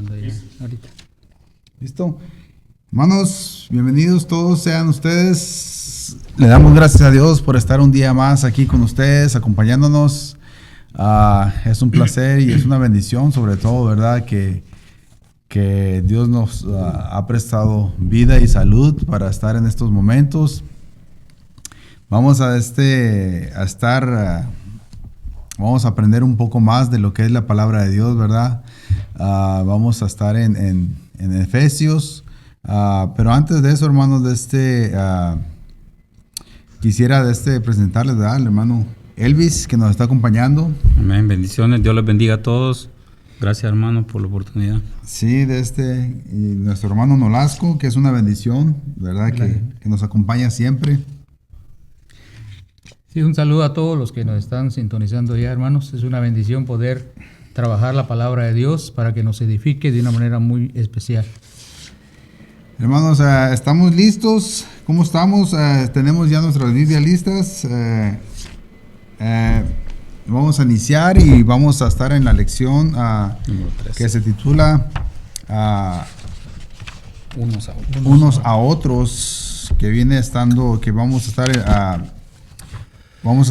grabando ya ahorita. ¿Listo? Hermanos, bienvenidos todos sean ustedes. Le damos gracias a Dios por estar un día más aquí con ustedes, acompañándonos. Es un placer y es una bendición, sobre todo, ¿verdad? Que Dios nos ha prestado vida y salud para estar en estos momentos. Vamos vamos a aprender un poco más de lo que es la palabra de Dios, ¿verdad? Vamos a estar en Efesios. Pero antes de eso, hermanos, quisiera presentarles, ¿verdad? Al hermano Elvis, que nos está acompañando. Amén, bendiciones, Dios les bendiga a todos. Gracias, hermano, por la oportunidad. Sí, y nuestro hermano Nolasco, que es una bendición, ¿verdad? Que nos acompaña siempre. Sí, un saludo a todos los que nos están sintonizando ya, hermanos. Es una bendición poder trabajar la palabra de Dios para que nos edifique de una manera muy especial. Hermanos, estamos listos. ¿Cómo estamos? Tenemos ya nuestras Biblias listas. Vamos a iniciar y vamos a estar en la lección que se titula Unos a otros, que viene estando, que vamos a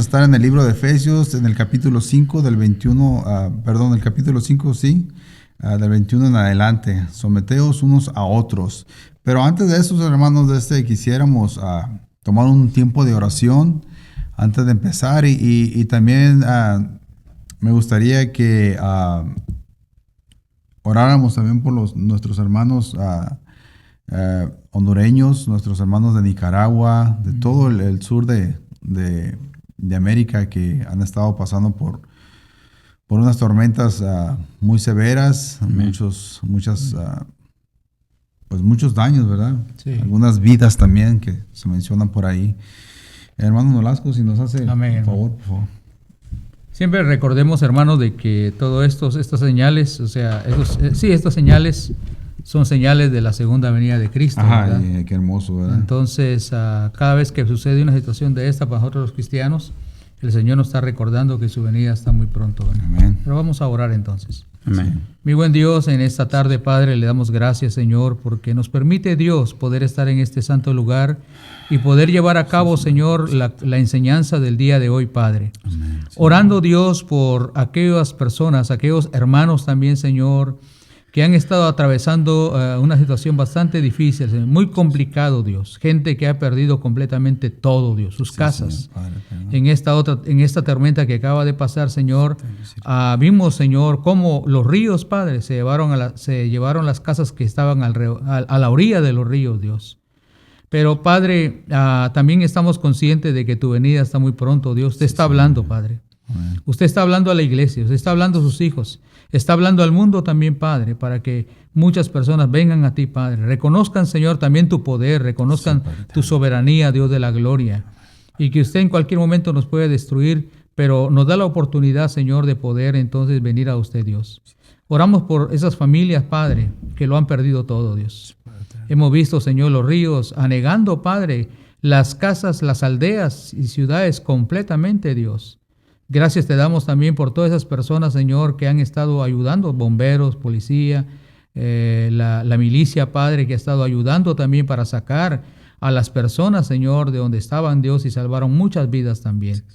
estar en el libro de Efesios, en el capítulo 5 del 21, el capítulo 5, sí, del 21 en adelante. Someteos unos a otros. Pero antes de eso, hermanos, quisiéramos tomar un tiempo de oración antes de empezar y también me gustaría que oráramos también por nuestros hermanos hondureños, nuestros hermanos de Nicaragua, de todo el sur de América, que han estado pasando por unas tormentas muy severas, muchos daños, ¿verdad? Sí. Algunas vidas también que se mencionan por ahí. Hermano Nolasco, si nos hace Amén, por favor. Siempre recordemos, hermanos, de que todas estas señales, estas señales son señales de la segunda venida de Cristo. Ajá, qué hermoso, ¿verdad? Entonces, cada vez que sucede una situación de esta para nosotros los cristianos, el Señor nos está recordando que su venida está muy pronto, ¿verdad? Amén. Pero vamos a orar entonces. Amén. Mi buen Dios, en esta tarde, Padre, le damos gracias, Señor, porque nos permite Dios poder estar en este santo lugar y poder llevar a cabo, Señor, la enseñanza del día de hoy, Padre. Amén. Orando, Dios, por aquellas personas, aquellos hermanos también, Señor, que han estado atravesando una situación bastante difícil, muy complicado, Dios. Gente que ha perdido completamente todo, Dios, sus casas. Señor, Padre, En esta tormenta que acaba de pasar, Señor, vimos, Señor, cómo los ríos, Padre, se llevaron las casas que estaban a la orilla de los ríos, Dios. Pero, Padre, también estamos conscientes de que tu venida está muy pronto, Dios. Usted está hablando, Padre. Amén. Usted está hablando a la iglesia, usted está hablando a sus hijos, está hablando al mundo también, Padre, para que muchas personas vengan a ti, Padre. Reconozcan, Señor, también tu poder, reconozcan tu soberanía, Dios de la gloria. Y que usted en cualquier momento nos puede destruir, pero nos da la oportunidad, Señor, de poder entonces venir a usted, Dios. Oramos por esas familias, Padre, que lo han perdido todo, Dios. Hemos visto, Señor, los ríos anegando, Padre, las casas, las aldeas y ciudades completamente, Dios. Gracias te damos también por todas esas personas, Señor, que han estado ayudando, bomberos, policía, la milicia, Padre, que ha estado ayudando también para sacar a las personas, Señor, de donde estaban, Dios, y salvaron muchas vidas también.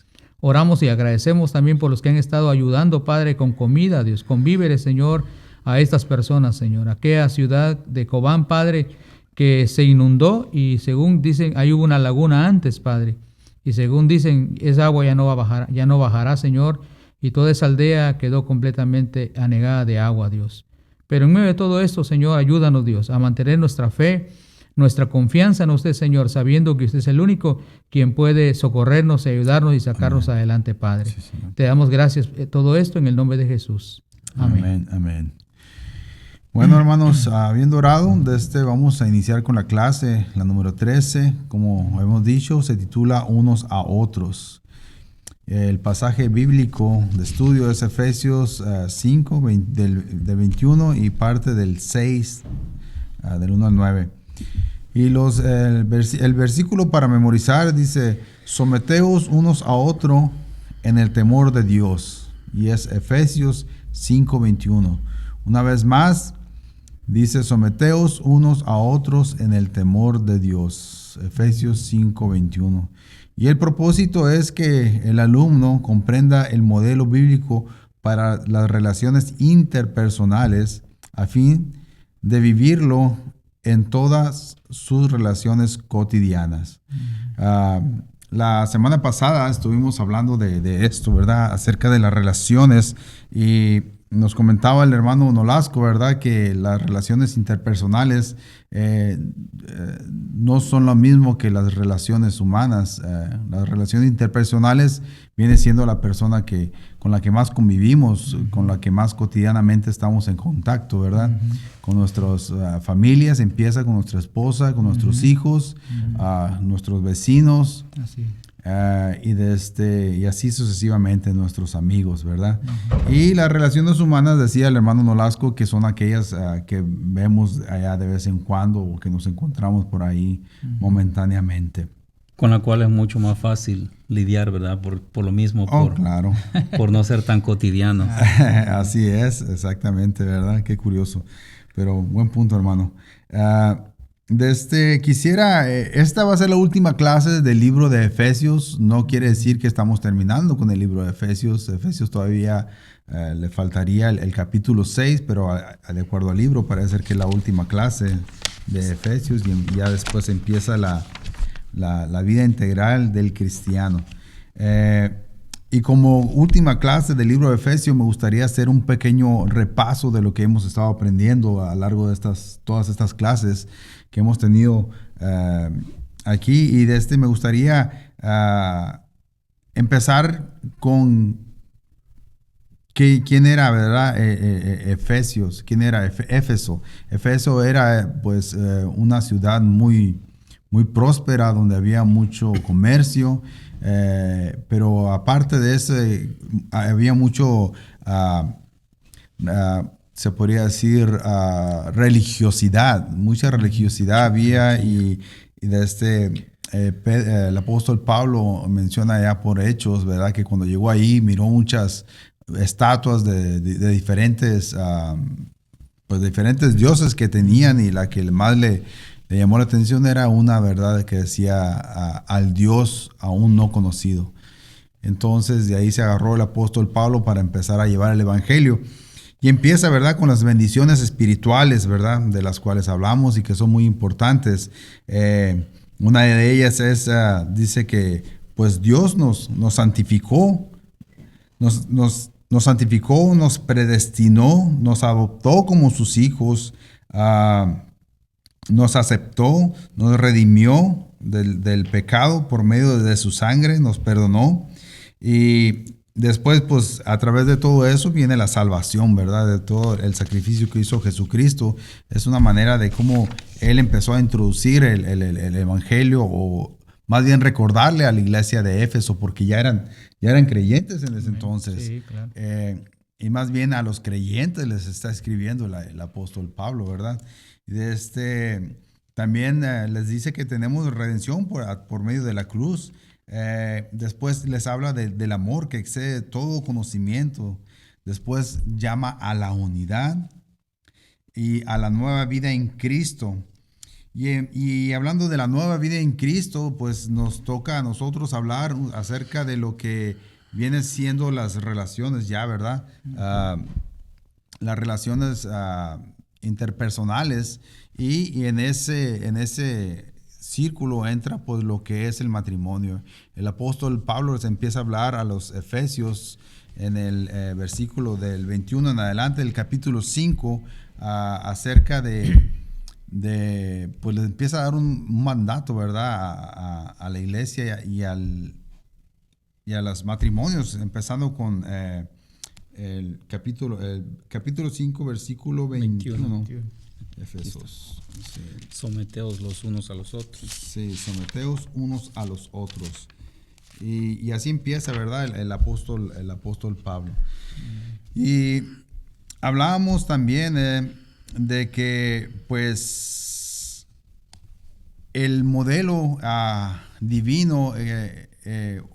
Oramos y agradecemos también por los que han estado ayudando, Padre, con comida, Dios, con víveres, Señor, a estas personas, Señor. Aquella ciudad de Cobán, Padre, que se inundó y según dicen, ahí hubo una laguna antes, Padre. Y según dicen, esa agua ya no bajará, Señor, y toda esa aldea quedó completamente anegada de agua, Dios. Pero en medio de todo esto, Señor, ayúdanos, Dios, a mantener nuestra fe, nuestra confianza en usted, Señor, sabiendo que usted es el único quien puede socorrernos, ayudarnos y sacarnos adelante, Padre. Sí, te damos gracias todo esto en el nombre de Jesús. Amén. Amén. Bueno, hermanos, habiendo orado, vamos a iniciar con la clase, la número 13. Como hemos dicho, se titula Unos a otros. El pasaje bíblico de estudio es Efesios 5, del 21 y parte del 6, del 1 al 9. Y el versículo para memorizar dice, someteos unos a otros en el temor de Dios. Y es Efesios 5:21. Una vez más, Dice, someteos unos a otros en el temor de Dios. Efesios 5:21. Y el propósito es que el alumno comprenda el modelo bíblico para las relaciones interpersonales a fin de vivirlo en todas sus relaciones cotidianas. La semana pasada estuvimos hablando de esto, ¿verdad? Acerca de las relaciones, y nos comentaba el hermano Nolasco, ¿verdad? Que las relaciones interpersonales no son lo mismo que las relaciones humanas. Las relaciones interpersonales viene siendo la persona con la que más convivimos, con la que más cotidianamente estamos en contacto, ¿verdad? Con nuestras familias, empieza con nuestra esposa, con nuestros hijos, nuestros vecinos. Así. Y así sucesivamente nuestros amigos, ¿verdad? Y las relaciones humanas, decía el hermano Nolasco, que son aquellas que vemos allá de vez en cuando o que nos encontramos por ahí momentáneamente. Con la cual es mucho más fácil lidiar, ¿verdad? Por lo mismo, claro. por no ser tan cotidiano. Así es, exactamente, ¿verdad? Qué curioso. Pero buen punto, hermano. Esta va a ser la última clase del libro de Efesios. No quiere decir que estamos terminando con el libro de Efesios. Efesios todavía le faltaría el capítulo 6, pero de acuerdo al libro parece ser que es la última clase de Efesios, y ya después empieza la vida integral del cristiano. Y como última clase del libro de Efesios, me gustaría hacer un pequeño repaso de lo que hemos estado aprendiendo a lo largo de todas estas clases que hemos tenido aquí. Y me gustaría empezar con quién era, ¿verdad? Efesios. ¿Quién era Éfeso? Éfeso era pues una ciudad muy, muy próspera, donde había mucho comercio. Pero aparte de eso, había mucho, se podría decir, religiosidad. Mucha religiosidad había, y el apóstol Pablo menciona ya por Hechos, ¿verdad? Que cuando llegó ahí miró muchas estatuas de diferentes, pues diferentes dioses que tenían, y la que más le llamó la atención era una, verdad, que decía al Dios aún no conocido. Entonces de ahí se agarró el apóstol Pablo para empezar a llevar el evangelio, y empieza, verdad, con las bendiciones espirituales, verdad, de las cuales hablamos y que son muy importantes. Una de ellas es, dice que pues Dios nos santificó, nos santificó, nos predestinó, nos adoptó como sus hijos, nos aceptó, nos redimió del pecado por medio de su sangre, nos perdonó. Y después, pues a través de todo eso viene la salvación, ¿verdad? De todo el sacrificio que hizo Jesucristo. Es una manera de cómo Él empezó a introducir el evangelio, o más bien recordarle a la iglesia de Éfeso, porque ya eran creyentes en ese entonces. Sí, claro. Y más bien a los creyentes les está escribiendo el apóstol Pablo, ¿verdad? También les dice que tenemos redención por medio de la cruz. Después les habla del amor que excede todo conocimiento. Después llama a la unidad y a la nueva vida en Cristo. Y hablando de la nueva vida en Cristo, pues nos toca a nosotros hablar acerca de lo que vienen siendo las relaciones ya, ¿verdad? Las relaciones interpersonales, y en ese círculo entra pues lo que es el matrimonio. El apóstol Pablo les empieza a hablar a los efesios en el versículo del 21 en adelante del capítulo 5 acerca pues les empieza a dar un mandato, ¿verdad? A la iglesia y a los matrimonios, empezando con el capítulo 5, versículo 21. Efesios. Sí. Someteos los unos a los otros. Sí, someteos unos a los otros. Y así empieza, ¿verdad? El apóstol Pablo. Y hablábamos también de que, pues, el modelo divino,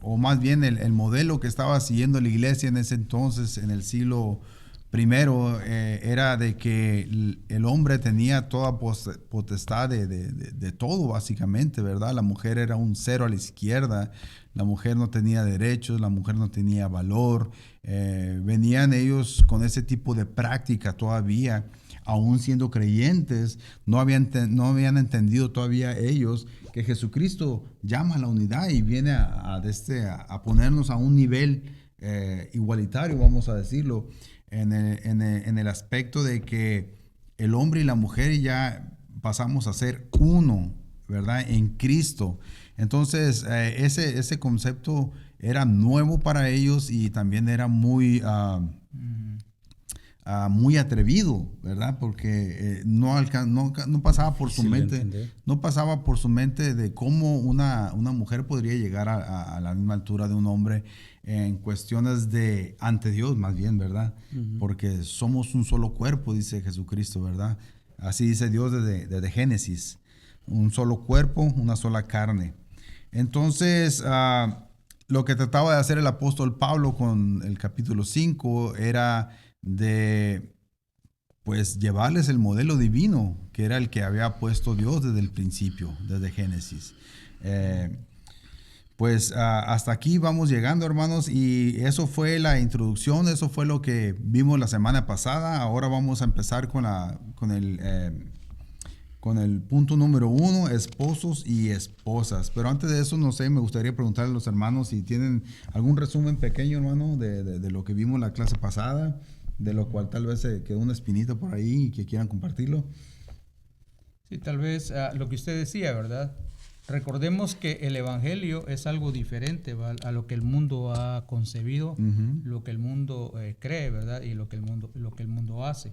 o más bien el modelo que estaba siguiendo la iglesia en ese entonces, en el siglo Primero, era de que el hombre tenía toda potestad de todo, básicamente, ¿verdad? La mujer era un cero a la izquierda, la mujer no tenía derechos, la mujer no tenía valor. Venían ellos con ese tipo de práctica todavía, aún siendo creyentes, no habían entendido todavía ellos que Jesucristo llama a la unidad y viene a ponernos a un nivel igualitario, vamos a decirlo, en el aspecto de que el hombre y la mujer ya pasamos a ser uno, ¿verdad? En Cristo. Entonces, ese concepto era nuevo para ellos y también era muy atrevido, ¿verdad? Porque no pasaba por su mente, no pasaba por su mente de cómo una mujer podría llegar a la misma altura de un hombre en cuestiones de ante Dios, más bien, ¿verdad? Porque somos un solo cuerpo, dice Jesucristo, ¿verdad? Así dice Dios desde Génesis, un solo cuerpo, una sola carne. Entonces, lo que trataba de hacer el apóstol Pablo con el capítulo 5 era de pues llevarles el modelo divino, que era el que había puesto Dios desde el principio, desde Génesis. Hasta aquí vamos llegando, hermanos, y eso fue la introducción, eso fue lo que vimos la semana pasada. Ahora vamos a empezar con el punto número 1, esposos y esposas. Pero antes de eso, no sé, me gustaría preguntarle a los hermanos si tienen algún resumen pequeño, hermano, de lo que vimos la clase pasada, de lo cual tal vez se quedó una espinita por ahí y que quieran compartirlo. Sí, tal vez lo que usted decía, ¿verdad? Recordemos que el evangelio es algo diferente, ¿verdad?, a lo que el mundo ha concebido, lo que el mundo cree, ¿verdad? Y lo que el mundo hace.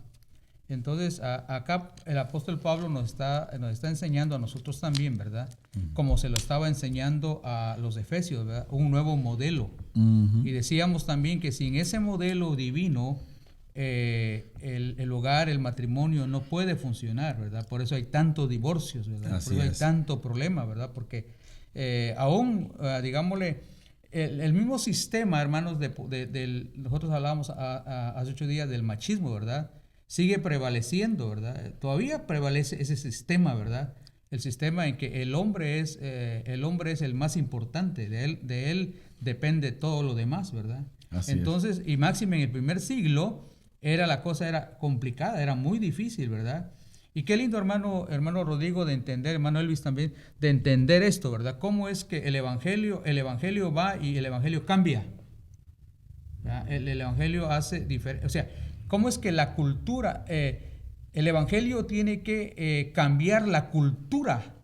Entonces, acá el apóstol Pablo nos está enseñando a nosotros también, ¿verdad? Como se lo estaba enseñando a los efesios, ¿verdad? Un nuevo modelo. Y decíamos también que sin ese modelo divino, el hogar, el matrimonio no puede funcionar, ¿verdad? Por eso hay tantos divorcios, ¿verdad? Por eso hay tanto problema, ¿verdad? Porque digámosle, el mismo sistema, hermanos, nosotros hablábamos hace 8 días del machismo, ¿verdad? Sigue prevaleciendo, ¿verdad? Todavía prevalece ese sistema, ¿verdad? El sistema en que el hombre es el más importante, de él depende todo lo demás, ¿verdad? Entonces, y máxime en el primer siglo, la cosa era complicada, era muy difícil, ¿verdad? Y qué lindo, hermano Rodrigo, de entender, hermano Elvis también, de entender esto, ¿verdad? Cómo es que el evangelio va y el evangelio cambia. El evangelio hace diferente, o sea, cómo es que la cultura, el evangelio tiene que cambiar la cultura,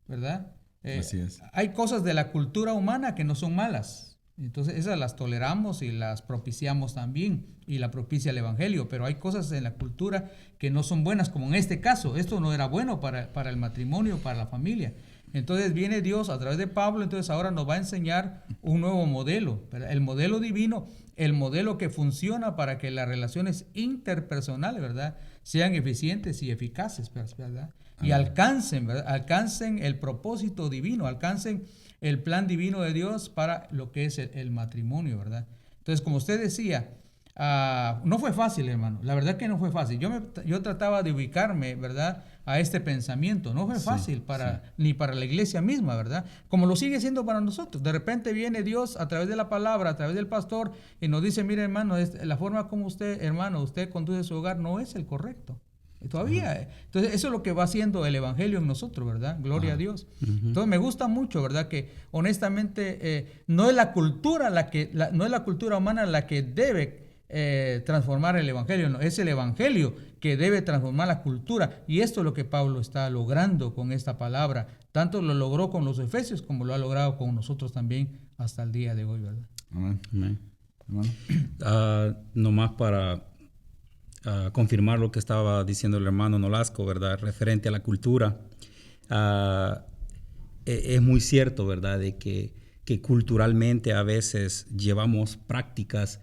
¿verdad? Así es. Hay cosas de la cultura humana que no son malas. Entonces esas las toleramos y las propiciamos también, y la propicia el evangelio, pero hay cosas en la cultura que no son buenas, como en este caso. Esto no era bueno para el matrimonio, para la familia. Entonces viene Dios a través de Pablo, entonces ahora nos va a enseñar un nuevo modelo, ¿verdad? El modelo divino, el modelo que funciona para que las relaciones interpersonales, ¿verdad?, sean eficientes y eficaces, ¿verdad? Y alcancen, ¿verdad?, alcancen el propósito divino, alcancen el plan divino de Dios para lo que es el matrimonio, ¿verdad? Entonces, como usted decía, no fue fácil, hermano. La verdad que no fue fácil. Yo trataba de ubicarme, ¿verdad?, a este pensamiento. No fue fácil ni para la iglesia misma, ¿verdad? Como lo sigue siendo para nosotros. De repente viene Dios a través de la palabra, a través del pastor, y nos dice, mire, hermano, la forma como usted conduce su hogar no es el correcto. Todavía. Entonces, eso es lo que va haciendo el evangelio en nosotros, ¿verdad? Gloria a Dios. Entonces, me gusta mucho, ¿verdad?, que honestamente no es la cultura no es la cultura humana la que debe transformar el evangelio, no, es el evangelio que debe transformar la cultura, y esto es lo que Pablo está logrando con esta palabra. Tanto lo logró con los efesios como lo ha logrado con nosotros también hasta el día de hoy, ¿verdad? Amén. Nomás para confirmar lo que estaba diciendo el hermano Nolasco, ¿verdad?, referente a la cultura. Es muy cierto, ¿verdad?, de que culturalmente a veces llevamos prácticas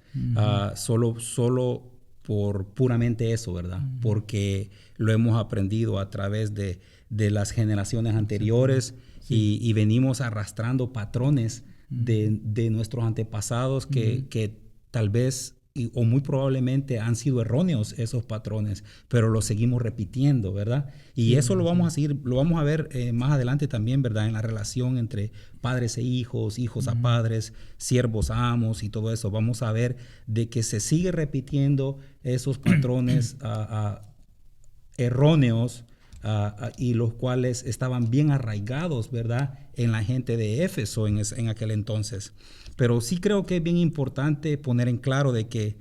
solo por puramente eso, ¿verdad? Porque lo hemos aprendido a través de las generaciones anteriores y venimos arrastrando patrones de nuestros antepasados que tal vez o muy probablemente han sido erróneos esos patrones, pero los seguimos repitiendo, ¿verdad? Y eso lo vamos a seguir, lo vamos a ver más adelante también, ¿verdad? En la relación entre padres e hijos, hijos a padres, siervos a amos y todo eso. Vamos a ver de que se sigue repitiendo esos patrones erróneos y los cuales estaban bien arraigados, ¿verdad? En la gente de Éfeso en aquel entonces. Pero sí creo que es bien importante poner en claro de que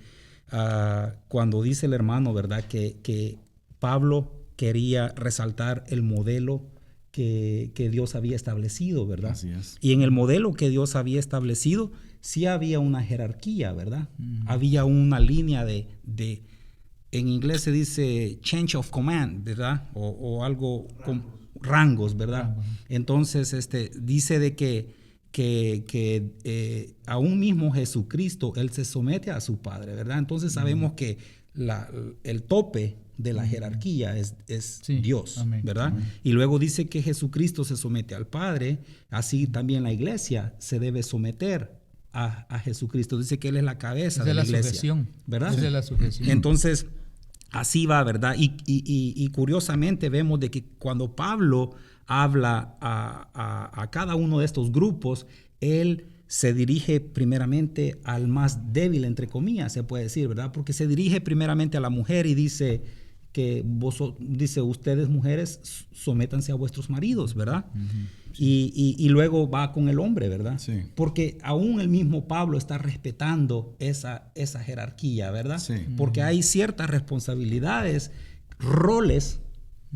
cuando dice el hermano, ¿verdad? Que Pablo quería resaltar el modelo que Dios había establecido, ¿verdad? Así es. Y en el modelo que Dios había establecido, sí había una jerarquía, ¿verdad? Había una línea de en inglés se dice change of command, ¿verdad? O algo con rangos, ¿verdad? Entonces, dice de que aún mismo Jesucristo, Él se somete a su Padre, ¿verdad? Entonces sabemos que el tope de la jerarquía es Sí. Dios, Amén. ¿verdad? Amén. Y luego dice que Jesucristo se somete al Padre, así también la iglesia se debe someter a Jesucristo. Dice que Él es la cabeza de la iglesia, sujeción, ¿verdad? esa es la sujeción. Entonces, así va, ¿verdad? Y curiosamente vemos de que cuando Pablo habla a cada uno de estos grupos, él se dirige primeramente al más débil, entre comillas, se puede decir, ¿verdad? Porque se dirige primeramente a la mujer y dice que dice, ustedes mujeres, sométanse a vuestros maridos, ¿verdad? Y luego va con el hombre, ¿verdad? Sí. Porque aún el mismo Pablo está respetando esa jerarquía, ¿verdad? Sí. Porque hay ciertas responsabilidades, roles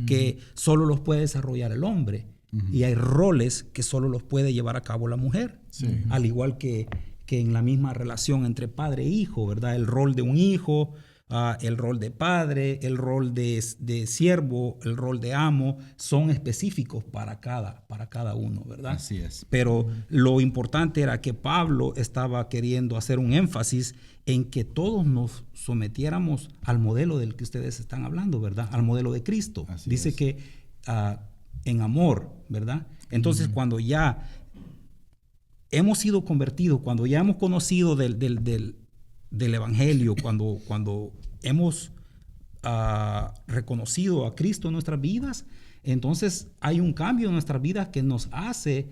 que solo los puede desarrollar el hombre. Y hay roles que solo los puede llevar a cabo la mujer. Sí. Al igual que en la misma relación entre padre e hijo, ¿verdad? El rol de un hijo, el rol de padre, el rol de siervo, el rol de amo, son específicos para cada uno, ¿verdad? Así es. Pero lo importante era que Pablo estaba queriendo hacer un énfasis en que todos nos sometiéramos al modelo del que ustedes están hablando, ¿verdad? Al modelo de Cristo. Así Dice es. que en amor, ¿verdad? Entonces, cuando ya hemos sido convertidos, cuando ya hemos conocido del Evangelio, cuando hemos reconocido a Cristo en nuestras vidas, entonces hay un cambio en nuestras vidas que nos hace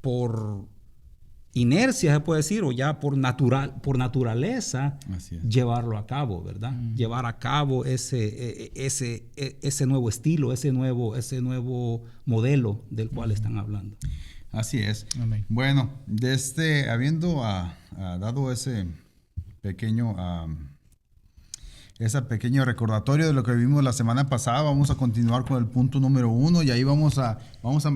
por inercia, se puede decir, o ya por naturaleza, Así es. llevarlo a cabo, ¿verdad? Llevar a cabo ese nuevo estilo, ese nuevo modelo del cual están hablando. Así es. Amén. Bueno, habiendo dado ese pequeño recordatorio de lo que vimos la semana pasada, vamos a continuar con el punto número 1 y ahí vamos a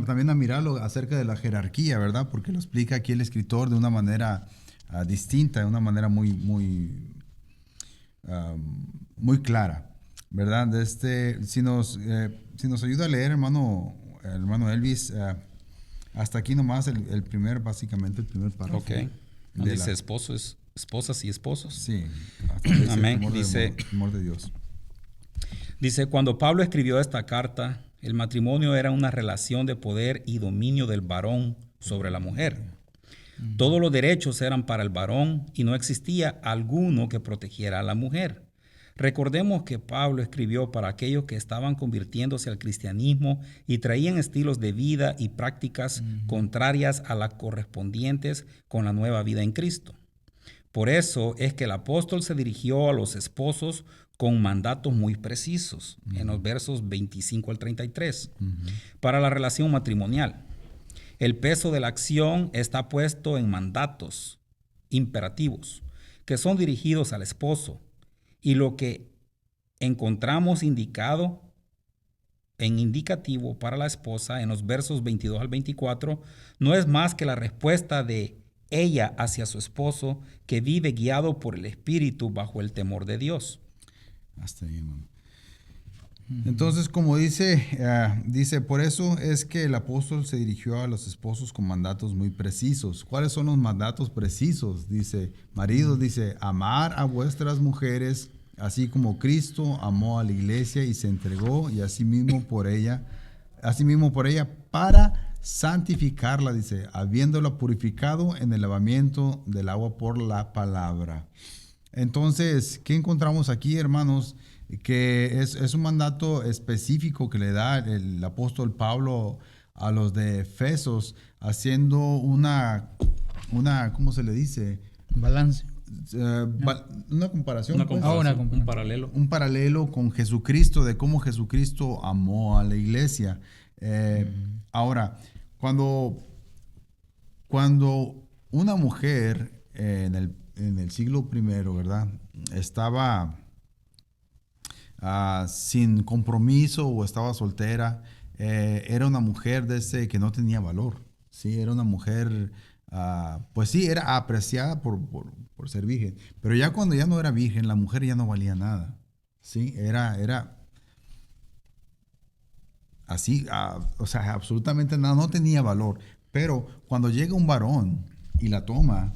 también a mirarlo acerca de la jerarquía, ¿verdad? Porque lo explica aquí el escritor de una manera distinta, de una manera muy clara, ¿verdad? Si nos ayuda a leer, hermano Elvis, hasta aquí nomás básicamente el primer párrafo. Ok. Dice esposas y esposos. Sí. Amén. Dice, temor de Dios. Dice, cuando Pablo escribió esta carta, el matrimonio era una relación de poder y dominio del varón sobre la mujer. Todos los derechos eran para el varón y no existía alguno que protegiera a la mujer. Recordemos que Pablo escribió para aquellos que estaban convirtiéndose al cristianismo y traían estilos de vida y prácticas contrarias a las correspondientes con la nueva vida en Cristo. Por eso es que el apóstol se dirigió a los esposos con mandatos muy precisos en los versos 25 al 33 para la relación matrimonial. El peso de la acción está puesto en mandatos imperativos que son dirigidos al esposo y lo que encontramos indicativo para la esposa en los versos 22 al 24 no es más que la respuesta de ella hacia su esposo que vive guiado por el Espíritu bajo el temor de Dios. Hasta ahí, hermano. Entonces, como dice, por eso es que el apóstol se dirigió a los esposos con mandatos muy precisos. ¿Cuáles son los mandatos precisos? Dice, maridos, dice, amar a vuestras mujeres, así como Cristo amó a la iglesia y se entregó, y asimismo por ella, para santificarla, dice, habiéndola purificado en el lavamiento del agua por la palabra. Entonces, ¿qué encontramos aquí, hermanos? Que es un mandato específico que le da el apóstol Pablo a los de Efesos, haciendo una ¿cómo se le dice? Balance. Una comparación. Un paralelo. Un paralelo con Jesucristo, de cómo Jesucristo amó a la iglesia. Ahora, cuando una mujer en el siglo I, ¿verdad?, estaba sin compromiso o estaba soltera, era una mujer que no tenía valor, ¿sí? Era una mujer, pues sí, era apreciada por ser virgen, pero ya cuando ya no era virgen, la mujer ya no valía nada, ¿sí? Era así, o sea, absolutamente nada, no tenía valor. Pero cuando llega un varón y la toma,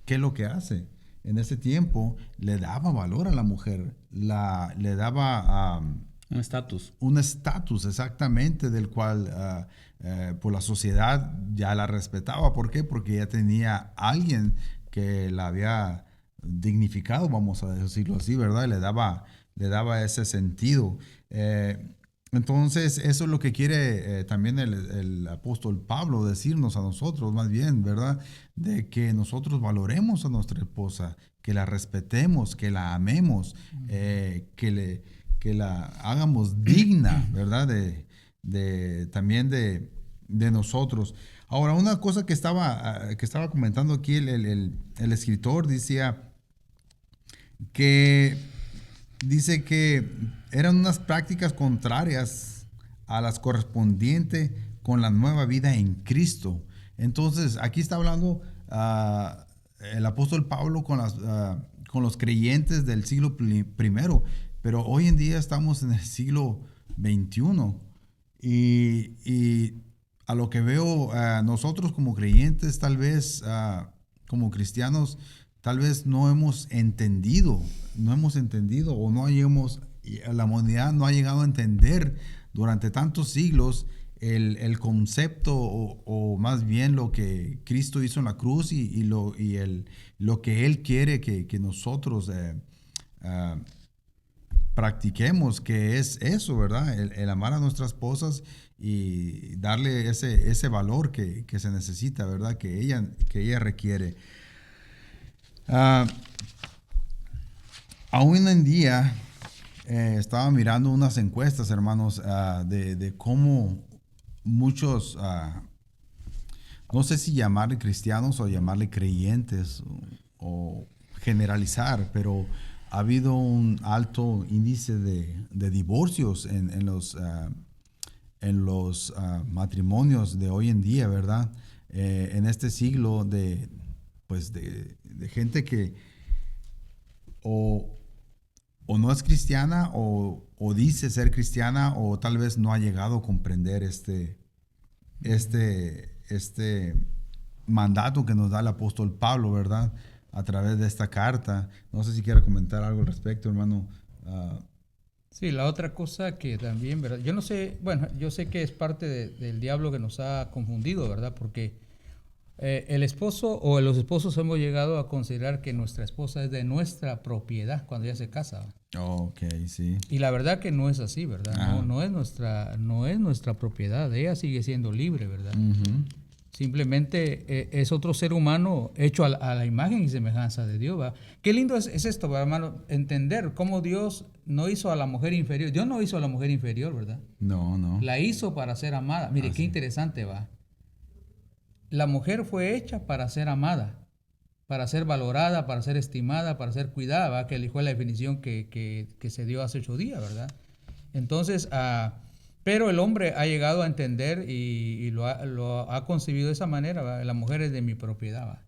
¿qué es lo que hace? En ese tiempo le daba valor a la mujer, le daba un estatus. Un estatus, exactamente, del cual por la sociedad ya la respetaba. ¿Por qué? Porque ya tenía alguien que la había dignificado, vamos a decirlo así, ¿verdad? Le daba ese sentido. Entonces, eso es lo que quiere también el apóstol Pablo decirnos a nosotros, más bien, ¿verdad? De que nosotros valoremos a nuestra esposa, que la respetemos, que la amemos, que la hagamos digna, ¿verdad? También de nosotros. Ahora, una cosa que estaba comentando aquí el escritor decía que eran unas prácticas contrarias a las correspondientes con la nueva vida en Cristo. Entonces, aquí está hablando el apóstol Pablo con los creyentes del siglo I, pero hoy en día estamos en el siglo XXI y a lo que veo, nosotros como creyentes, tal vez como cristianos, tal vez no hemos entendido o la humanidad no ha llegado a entender durante tantos siglos el concepto o más bien lo que Cristo hizo en la cruz y lo que Él quiere que nosotros practiquemos, que es eso, ¿verdad? El amar a nuestras esposas y darle ese valor que se necesita, ¿verdad? Que ella requiere. Aún en día estaba mirando unas encuestas, hermanos, de cómo muchos, no sé si llamarle cristianos o llamarle creyentes o generalizar, pero ha habido un alto índice de divorcios en los matrimonios de hoy en día, ¿verdad? En este siglo de gente que o no es cristiana o dice ser cristiana o tal vez no ha llegado a comprender este mandato que nos da el apóstol Pablo, ¿verdad? A través de esta carta. No sé si quiere comentar algo al respecto, hermano. Sí, la otra cosa que también, ¿verdad? Yo no sé, bueno, yo sé que es parte del diablo que nos ha confundido, ¿verdad? Porque el esposo o los esposos hemos llegado a considerar que nuestra esposa es de nuestra propiedad cuando ella se casa. Ok, sí. Y la verdad que no es así, ¿verdad? No es nuestra propiedad. Ella sigue siendo libre, ¿verdad? Uh-huh. Simplemente es otro ser humano hecho a la imagen y semejanza de Dios, ¿verdad? Qué lindo es esto, ¿verdad, hermano? Entender cómo Dios no hizo a la mujer inferior. Dios no hizo a la mujer inferior, ¿verdad? No. La hizo para ser amada. Mire, qué interesante, va. La mujer fue hecha para ser amada, para ser valorada, para ser estimada, para ser cuidada, ¿verdad? Que fue la definición que se dio hace 8 días, ¿verdad? Entonces, pero el hombre ha llegado a entender y lo ha concebido de esa manera, ¿verdad? La mujer es de mi propiedad, ¿verdad?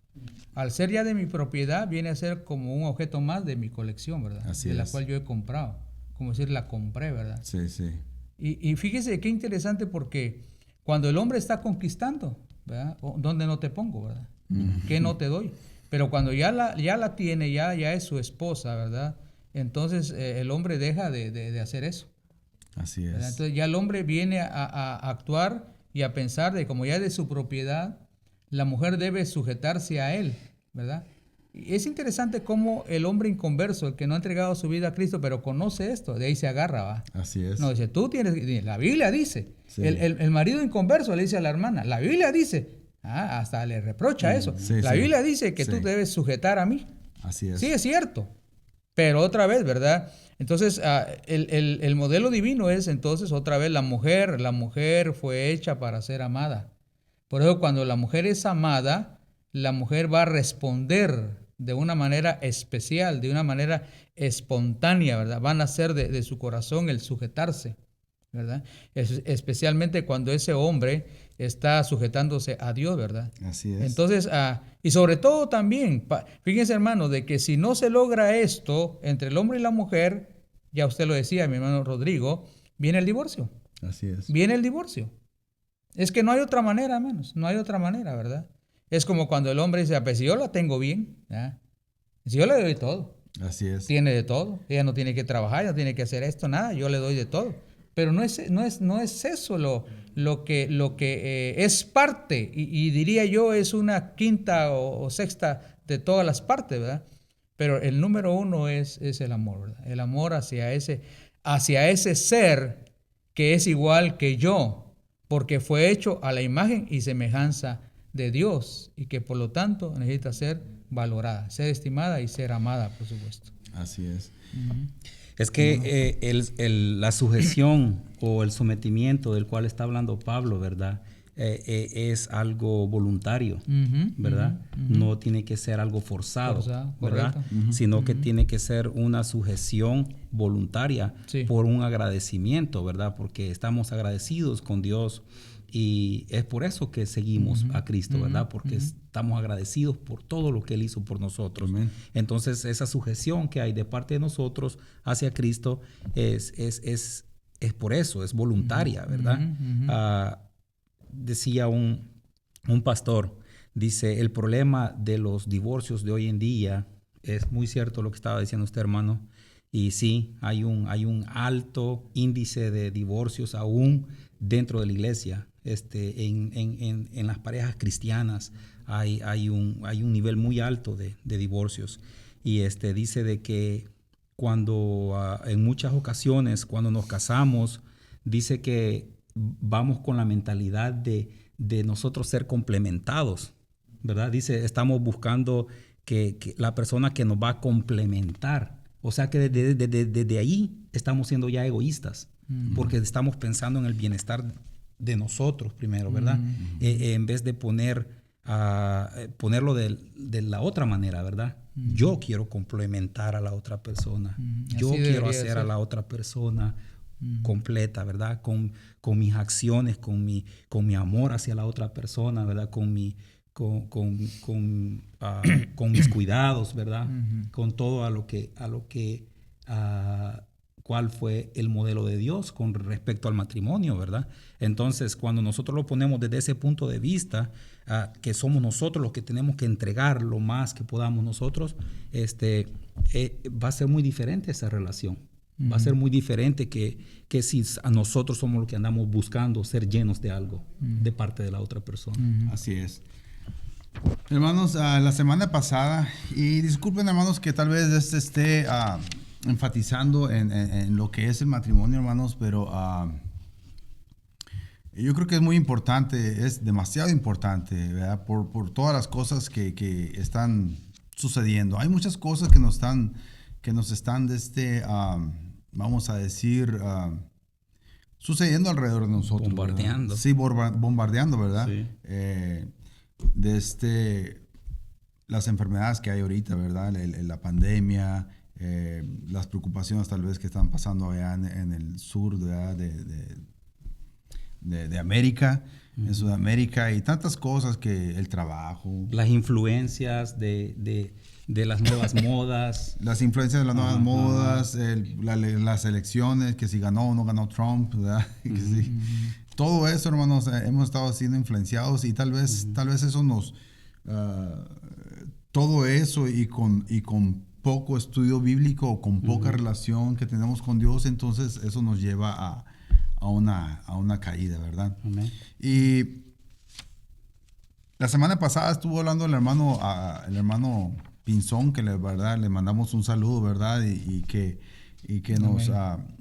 Al ser ya de mi propiedad, viene a ser como un objeto más de mi colección, ¿verdad? Así de la es. cual yo he comprado, como decir, la compré, ¿verdad? Sí, sí. Y fíjese qué interesante, porque cuando el hombre está conquistando, ¿verdad? ¿Dónde no te pongo, verdad? ¿Qué no te doy? Pero cuando ya la tiene, ya es su esposa, ¿verdad? Entonces el hombre deja de hacer eso. Así es. ¿Verdad? Entonces ya el hombre viene a actuar y a pensar de como ya es de su propiedad, la mujer debe sujetarse a él, ¿verdad? Y es interesante cómo el hombre inconverso, el que no ha entregado su vida a Cristo, pero conoce esto, de ahí se agarra, ¿va? Así es. No, dice, tú tienes, la Biblia dice, Sí. el marido inconverso le dice a la hermana, la Biblia dice, hasta le reprocha eso, Sí, la sí. Biblia dice que Sí. tú debes sujetar a mí. Así es. Sí, es cierto, pero otra vez, ¿verdad? Entonces, el modelo divino es entonces otra vez la mujer fue hecha para ser amada. Por eso cuando la mujer es amada, la mujer va a responder de una manera especial, de una manera espontánea, ¿verdad? Van a nacer de su corazón el sujetarse, ¿verdad? Especialmente cuando ese hombre está sujetándose a Dios, ¿verdad? Así es. Entonces, y sobre todo también, fíjense hermano, de que si no se logra esto entre el hombre y la mujer, ya usted lo decía, mi hermano Rodrigo, viene el divorcio. Así es. Viene el divorcio. Es que no hay otra manera, hermanos, no hay otra manera, ¿verdad? Es como cuando el hombre dice, pues si yo la tengo bien, ¿ya? Si yo le doy todo, Así es. tiene de todo, ella no tiene que trabajar, no tiene que hacer esto, nada, yo le doy de todo. Pero no es eso lo que es parte, y diría yo es una quinta o sexta de todas las partes, ¿verdad? Pero el número uno es el amor, ¿verdad? El amor hacia ese ser que es igual que yo, porque fue hecho a la imagen y semejanza de Dios y que por lo tanto necesita ser valorada, ser estimada y ser amada, por supuesto. Así es. Es que la sujeción o el sometimiento del cual está hablando Pablo, ¿verdad? Es algo voluntario, ¿verdad? No tiene que ser algo forzado, ¿verdad? Sino que tiene que ser una sujeción voluntaria por un agradecimiento, ¿verdad? Porque estamos agradecidos con Dios y es por eso que seguimos a Cristo, ¿verdad? Porque estamos agradecidos por todo lo que Él hizo por nosotros. Entonces, esa sujeción que hay de parte de nosotros hacia Cristo es por eso, es voluntaria, ¿verdad? Decía un pastor, dice, el problema de los divorcios de hoy en día, es muy cierto lo que estaba diciendo usted, hermano, y sí, hay un alto índice de divorcios aún dentro de la iglesia. En las parejas cristianas hay un nivel muy alto de divorcios. Y dice de que cuando en muchas ocasiones, cuando nos casamos, dice que vamos con la mentalidad de nosotros ser complementados, ¿verdad? Dice, estamos buscando que la persona que nos va a complementar. O sea que desde ahí estamos siendo ya egoístas, porque estamos pensando en el bienestar de nosotros primero, ¿verdad? En vez de ponerlo de la otra manera, ¿verdad? Yo quiero complementar a la otra persona. Yo quiero hacer a la otra persona completa, ¿verdad? Con mis acciones, con mi amor hacia la otra persona, ¿verdad? Con mis cuidados, ¿verdad? Con todo cuál fue el modelo de Dios con respecto al matrimonio, ¿verdad? Entonces, cuando nosotros lo ponemos desde ese punto de vista, que somos nosotros los que tenemos que entregar lo más que podamos nosotros, va a ser muy diferente esa relación. Va a ser muy diferente que si a nosotros somos los que andamos buscando ser llenos de algo de parte de la otra persona. Así es. Hermanos, la semana pasada, y disculpen hermanos que tal vez esté enfatizando en lo que es el matrimonio, hermanos, pero yo creo que es muy importante, es demasiado importante, ¿verdad? Por todas las cosas que están sucediendo. Hay muchas cosas que nos están vamos a decir, sucediendo alrededor de nosotros. Bombardeando. ¿Verdad? Sí, bombardeando, ¿verdad? Sí. Las enfermedades que hay ahorita, ¿verdad? La pandemia, las preocupaciones tal vez que están pasando allá en el sur, ¿verdad? de América, en Sudamérica, y tantas cosas, que el trabajo. Las influencias de las nuevas modas. Las influencias de las nuevas modas, las elecciones, que si ganó o no ganó Trump, ¿verdad? Todo eso, hermanos, hemos estado siendo influenciados, y tal vez eso nos... todo eso y con poco estudio bíblico o con poca relación que tenemos con Dios, entonces eso nos lleva a una caída, ¿verdad? Amén. Y la semana pasada estuvo hablando el hermano Pinzón, que verdad le mandamos un saludo, ¿verdad? Y que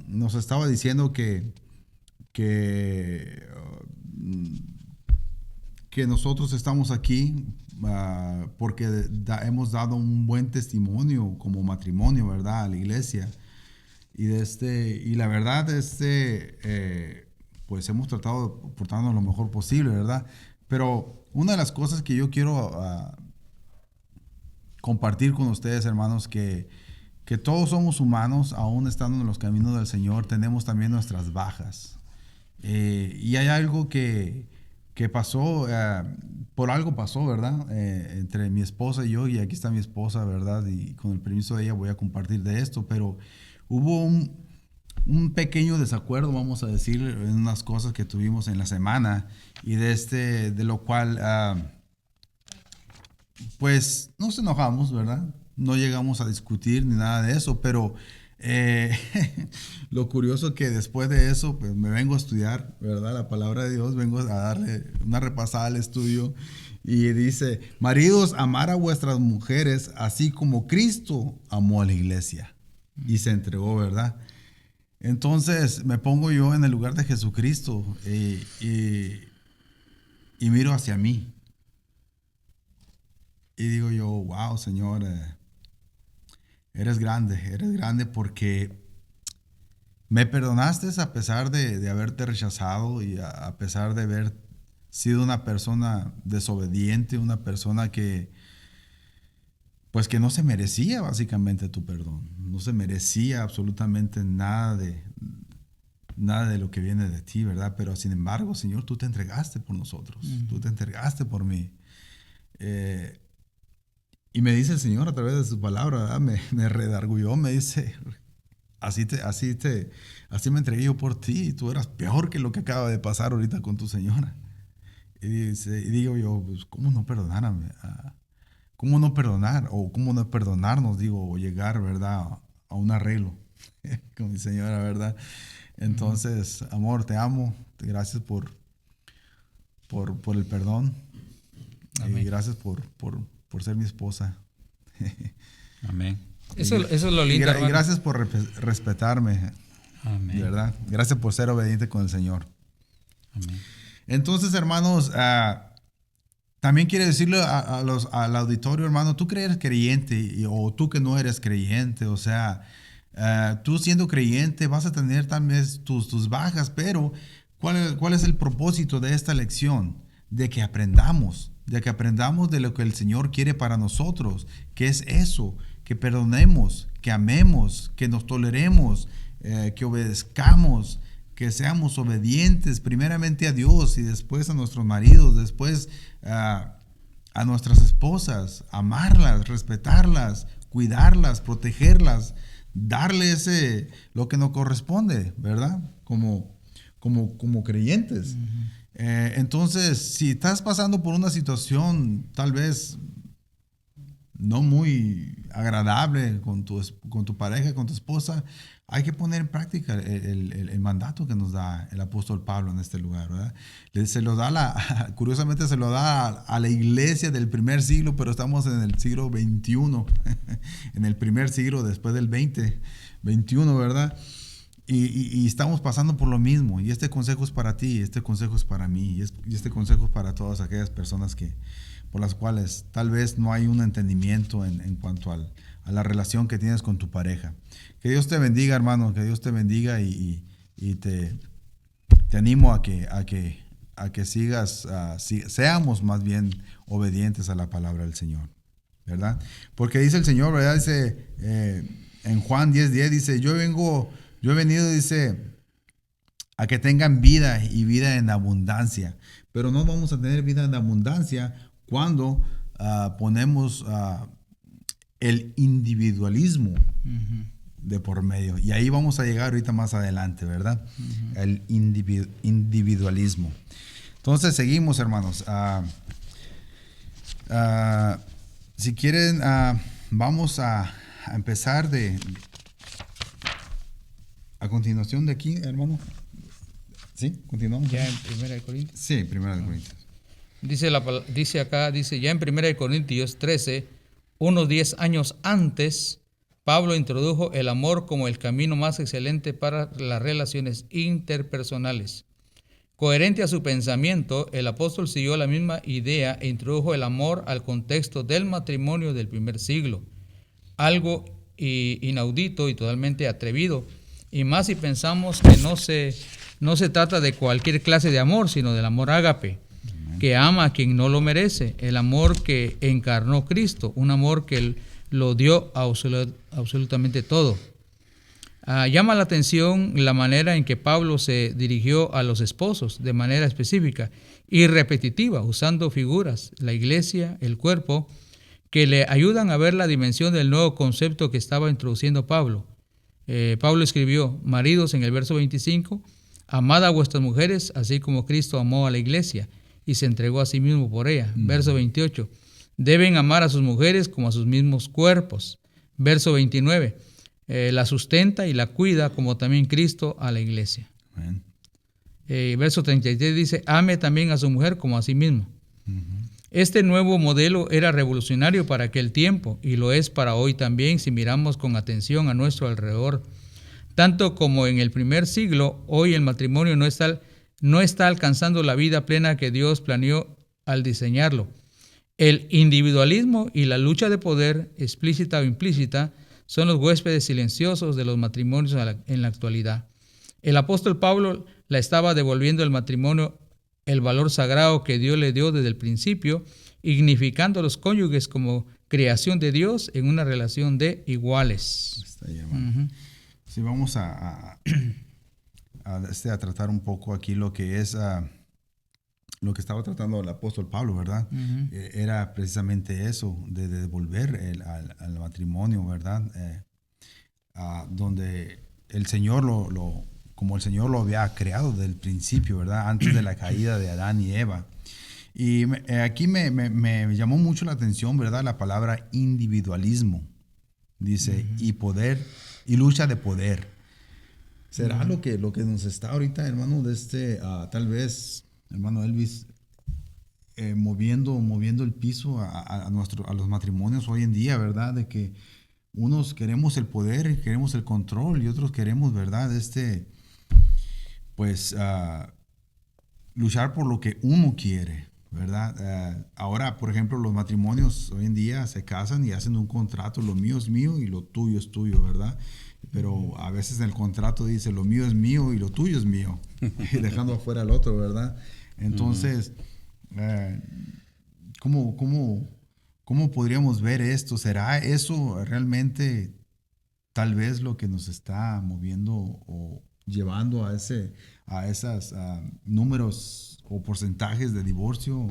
nos estaba diciendo que nosotros estamos aquí porque hemos dado un buen testimonio como matrimonio, ¿verdad? A la iglesia. Y la verdad, pues hemos tratado de portarnos lo mejor posible, ¿verdad? Pero una de las cosas que yo quiero compartir con ustedes, hermanos, que todos somos humanos, aún estando en los caminos del Señor, tenemos también nuestras bajas. Y hay algo que pasó, por algo pasó, ¿verdad? Entre mi esposa y yo, y aquí está mi esposa, ¿verdad? Y con el permiso de ella voy a compartir de esto, pero hubo un pequeño desacuerdo, vamos a decir, en unas cosas que tuvimos en la semana, y de lo cual, pues, nos enojamos, ¿verdad? No llegamos a discutir ni nada de eso, pero lo curioso que después de eso, pues me vengo a estudiar, ¿verdad? La palabra de Dios, vengo a darle una repasada al estudio y dice, maridos, amar a vuestras mujeres así como Cristo amó a la iglesia y se entregó, ¿verdad? Entonces me pongo yo en el lugar de Jesucristo y miro hacia mí y digo yo, wow, Señor, eres grande porque me perdonaste a pesar de haberte rechazado y a pesar de haber sido una persona desobediente, una persona que pues que no se merecía básicamente tu perdón, no se merecía absolutamente nada de lo que viene de ti, ¿verdad? Pero sin embargo, Señor, tú te entregaste por nosotros, tú te entregaste por mí. Y me dice el Señor a través de su palabra, ¿verdad? Me redargulló, me dice, así me entregué yo por ti y tú eras peor que lo que acaba de pasar ahorita con tu señora. Y digo yo, pues, ¿cómo no perdonarme? ¿Cómo no perdonar? O ¿cómo no perdonarnos? Digo, o llegar, ¿verdad? A un arreglo con mi señora, ¿verdad? Entonces, amor, te amo. Gracias por el perdón. Amén. Y gracias por ser mi esposa. Amén. Eso es lo lindo, y gracias por respetarme. Amén. ¿Verdad? Gracias por ser obediente con el Señor. Amén. Entonces, hermanos, también quiero decirle al auditorio, hermano, tú que eres creyente o tú que no eres creyente, o sea, tú siendo creyente vas a tener también tus bajas, pero ¿cuál es el propósito de esta lección? De que aprendamos de lo que el Señor quiere para nosotros, que es eso, que perdonemos, que amemos, que nos toleremos, que obedezcamos, que seamos obedientes primeramente a Dios y después a nuestros maridos, después a nuestras esposas, amarlas, respetarlas, cuidarlas, protegerlas, darles lo que nos corresponde, ¿verdad? Como creyentes. Entonces, si estás pasando por una situación tal vez no muy agradable con tu pareja, con tu esposa, hay que poner en práctica el mandato que nos da el apóstol Pablo en este lugar, ¿verdad? Curiosamente se lo da a la iglesia del primer siglo, pero estamos en el siglo XXI, en el primer siglo después del 21, ¿verdad? Y estamos pasando por lo mismo, y este consejo es para ti, este consejo es para mí, y este consejo es para todas aquellas personas por las cuales tal vez no hay un entendimiento en cuanto a la relación que tienes con tu pareja. Que Dios te bendiga, hermano, que Dios te bendiga y te animo a que sigas, seamos más bien obedientes a la palabra del Señor, ¿verdad? Porque dice el Señor, ¿verdad? Dice en Juan 10:10, dice, yo he venido, dice, a que tengan vida y vida en abundancia. Pero no vamos a tener vida en abundancia cuando ponemos el individualismo de por medio. Y ahí vamos a llegar ahorita más adelante, ¿verdad? El individualismo. Entonces seguimos, hermanos. Si quieren, vamos a empezar a continuación de aquí, hermano. Sí, continuamos. Ya en 1 Corintios. Sí, 1 Corintios. Dice acá, ya en 1 Corintios 13, unos 10 años antes, Pablo introdujo el amor como el camino más excelente para las relaciones interpersonales. Coherente a su pensamiento, el apóstol siguió la misma idea e introdujo el amor al contexto del matrimonio del primer siglo. Algo inaudito y totalmente atrevido. Y más si pensamos que no se trata de cualquier clase de amor, sino del amor ágape, que ama a quien no lo merece, el amor que encarnó Cristo, un amor que Él lo dio absolutamente todo. Llama la atención la manera en que Pablo se dirigió a los esposos de manera específica y repetitiva, usando figuras, la iglesia, el cuerpo, que le ayudan a ver la dimensión del nuevo concepto que estaba introduciendo Pablo. Pablo escribió, maridos, en el verso 25, amad a vuestras mujeres, así como Cristo amó a la iglesia y se entregó a sí mismo por ella. Verso 28, deben amar a sus mujeres como a sus mismos cuerpos. Verso 29, la sustenta y la cuida como también Cristo a la iglesia. Verso 33 dice, ame también a su mujer como a sí mismo. Este nuevo modelo era revolucionario para aquel tiempo y lo es para hoy también si miramos con atención a nuestro alrededor. Tanto como en el primer siglo, hoy el matrimonio no está alcanzando la vida plena que Dios planeó al diseñarlo. El individualismo y la lucha de poder, explícita o implícita, son los huéspedes silenciosos de los matrimonios en la actualidad. El apóstol Pablo la estaba devolviendo al matrimonio el valor sagrado que Dios le dio desde el principio, dignificando a los cónyuges como creación de Dios en una relación de iguales. Está ahí, sí, vamos a tratar un poco aquí lo que es lo que estaba tratando el apóstol Pablo, ¿verdad? Era precisamente eso, de devolver al matrimonio, ¿verdad? Donde el Señor como el Señor lo había creado desde el principio, ¿verdad? Antes de la caída de Adán y Eva. Y aquí me llamó mucho la atención, ¿verdad? La palabra individualismo. Dice, y poder, y lucha de poder. ¿Será lo que nos está ahorita, hermano, tal vez, hermano Elvis, moviendo el piso a los matrimonios hoy en día, ¿verdad? De que unos queremos el poder, queremos el control y otros queremos, ¿verdad? Luchar por lo que uno quiere, ¿verdad? Ahora, por ejemplo, los matrimonios hoy en día se casan y hacen un contrato, lo mío es mío y lo tuyo es tuyo, ¿verdad? Pero a veces en el contrato dice lo mío es mío y lo tuyo es mío, dejando afuera al otro, ¿verdad? Entonces, ¿cómo podríamos ver esto? ¿Será eso realmente tal vez lo que nos está moviendo o llevando a esos números o porcentajes de divorcio?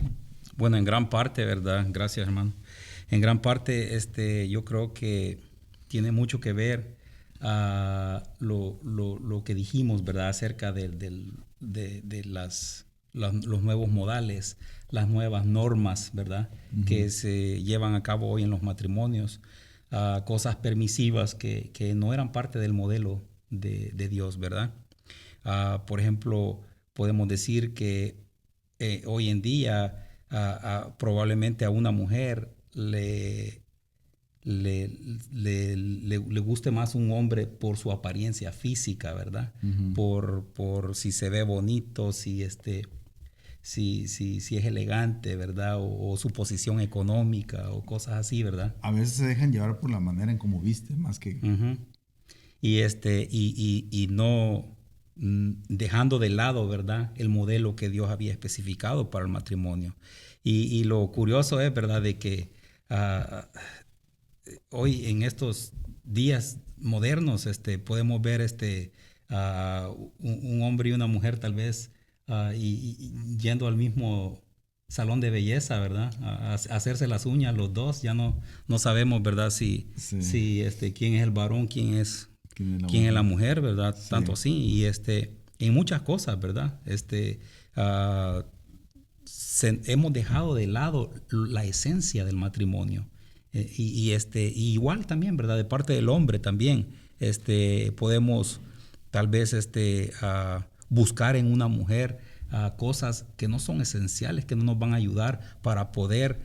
Bueno, en gran parte, ¿verdad? Gracias, hermano. En gran parte, yo creo que tiene mucho que ver lo que dijimos, ¿verdad? Acerca de los nuevos modales, las nuevas normas, ¿verdad? Que se llevan a cabo hoy en los matrimonios, cosas permisivas que no eran parte del modelo de Dios, ¿verdad? Por ejemplo, podemos decir que hoy en día probablemente a una mujer le guste más un hombre por su apariencia física, ¿verdad? Por si se ve bonito, si es elegante, ¿verdad? O su posición económica o cosas así, ¿verdad? A veces se dejan llevar por la manera en cómo viste, más que... Y no dejando de lado, ¿verdad? El modelo que Dios había especificado para el matrimonio. Y lo curioso es, ¿verdad? De que hoy en estos días modernos podemos ver un hombre y una mujer tal vez y yendo al mismo salón de belleza, ¿verdad? A hacerse las uñas los dos. Ya no sabemos, ¿verdad? Si quién es el varón, quién es la mujer, ¿verdad? Sí. Tanto así. Y en muchas cosas, ¿verdad? Hemos dejado de lado la esencia del matrimonio. Y igual también, ¿verdad? De parte del hombre también, podemos tal vez buscar en una mujer cosas que no son esenciales, que no nos van a ayudar para poder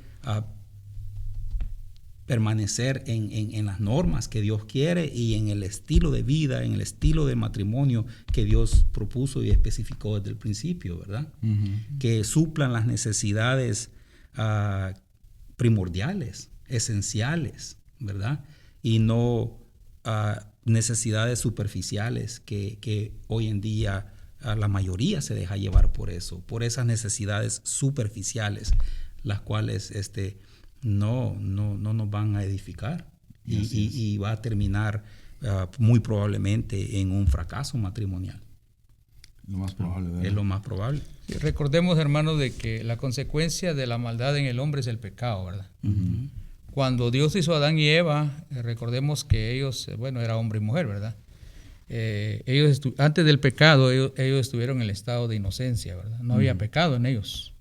permanecer en las normas que Dios quiere y en el estilo de vida, en el estilo de matrimonio que Dios propuso y especificó desde el principio, ¿verdad? Que suplan las necesidades primordiales, esenciales, ¿verdad? Y no necesidades superficiales que hoy en día la mayoría se deja llevar por eso, por esas necesidades superficiales, las cuales no nos van a edificar y va a terminar muy probablemente en un fracaso matrimonial. Lo más probable, ¿verdad? Es lo más probable. Y recordemos, hermanos, de que la consecuencia de la maldad en el hombre es el pecado, ¿verdad? Cuando Dios hizo a Adán y Eva, recordemos que ellos, era hombre y mujer, ¿verdad? Ellos antes del pecado, ellos estuvieron en el estado de inocencia, ¿verdad? No había pecado en ellos.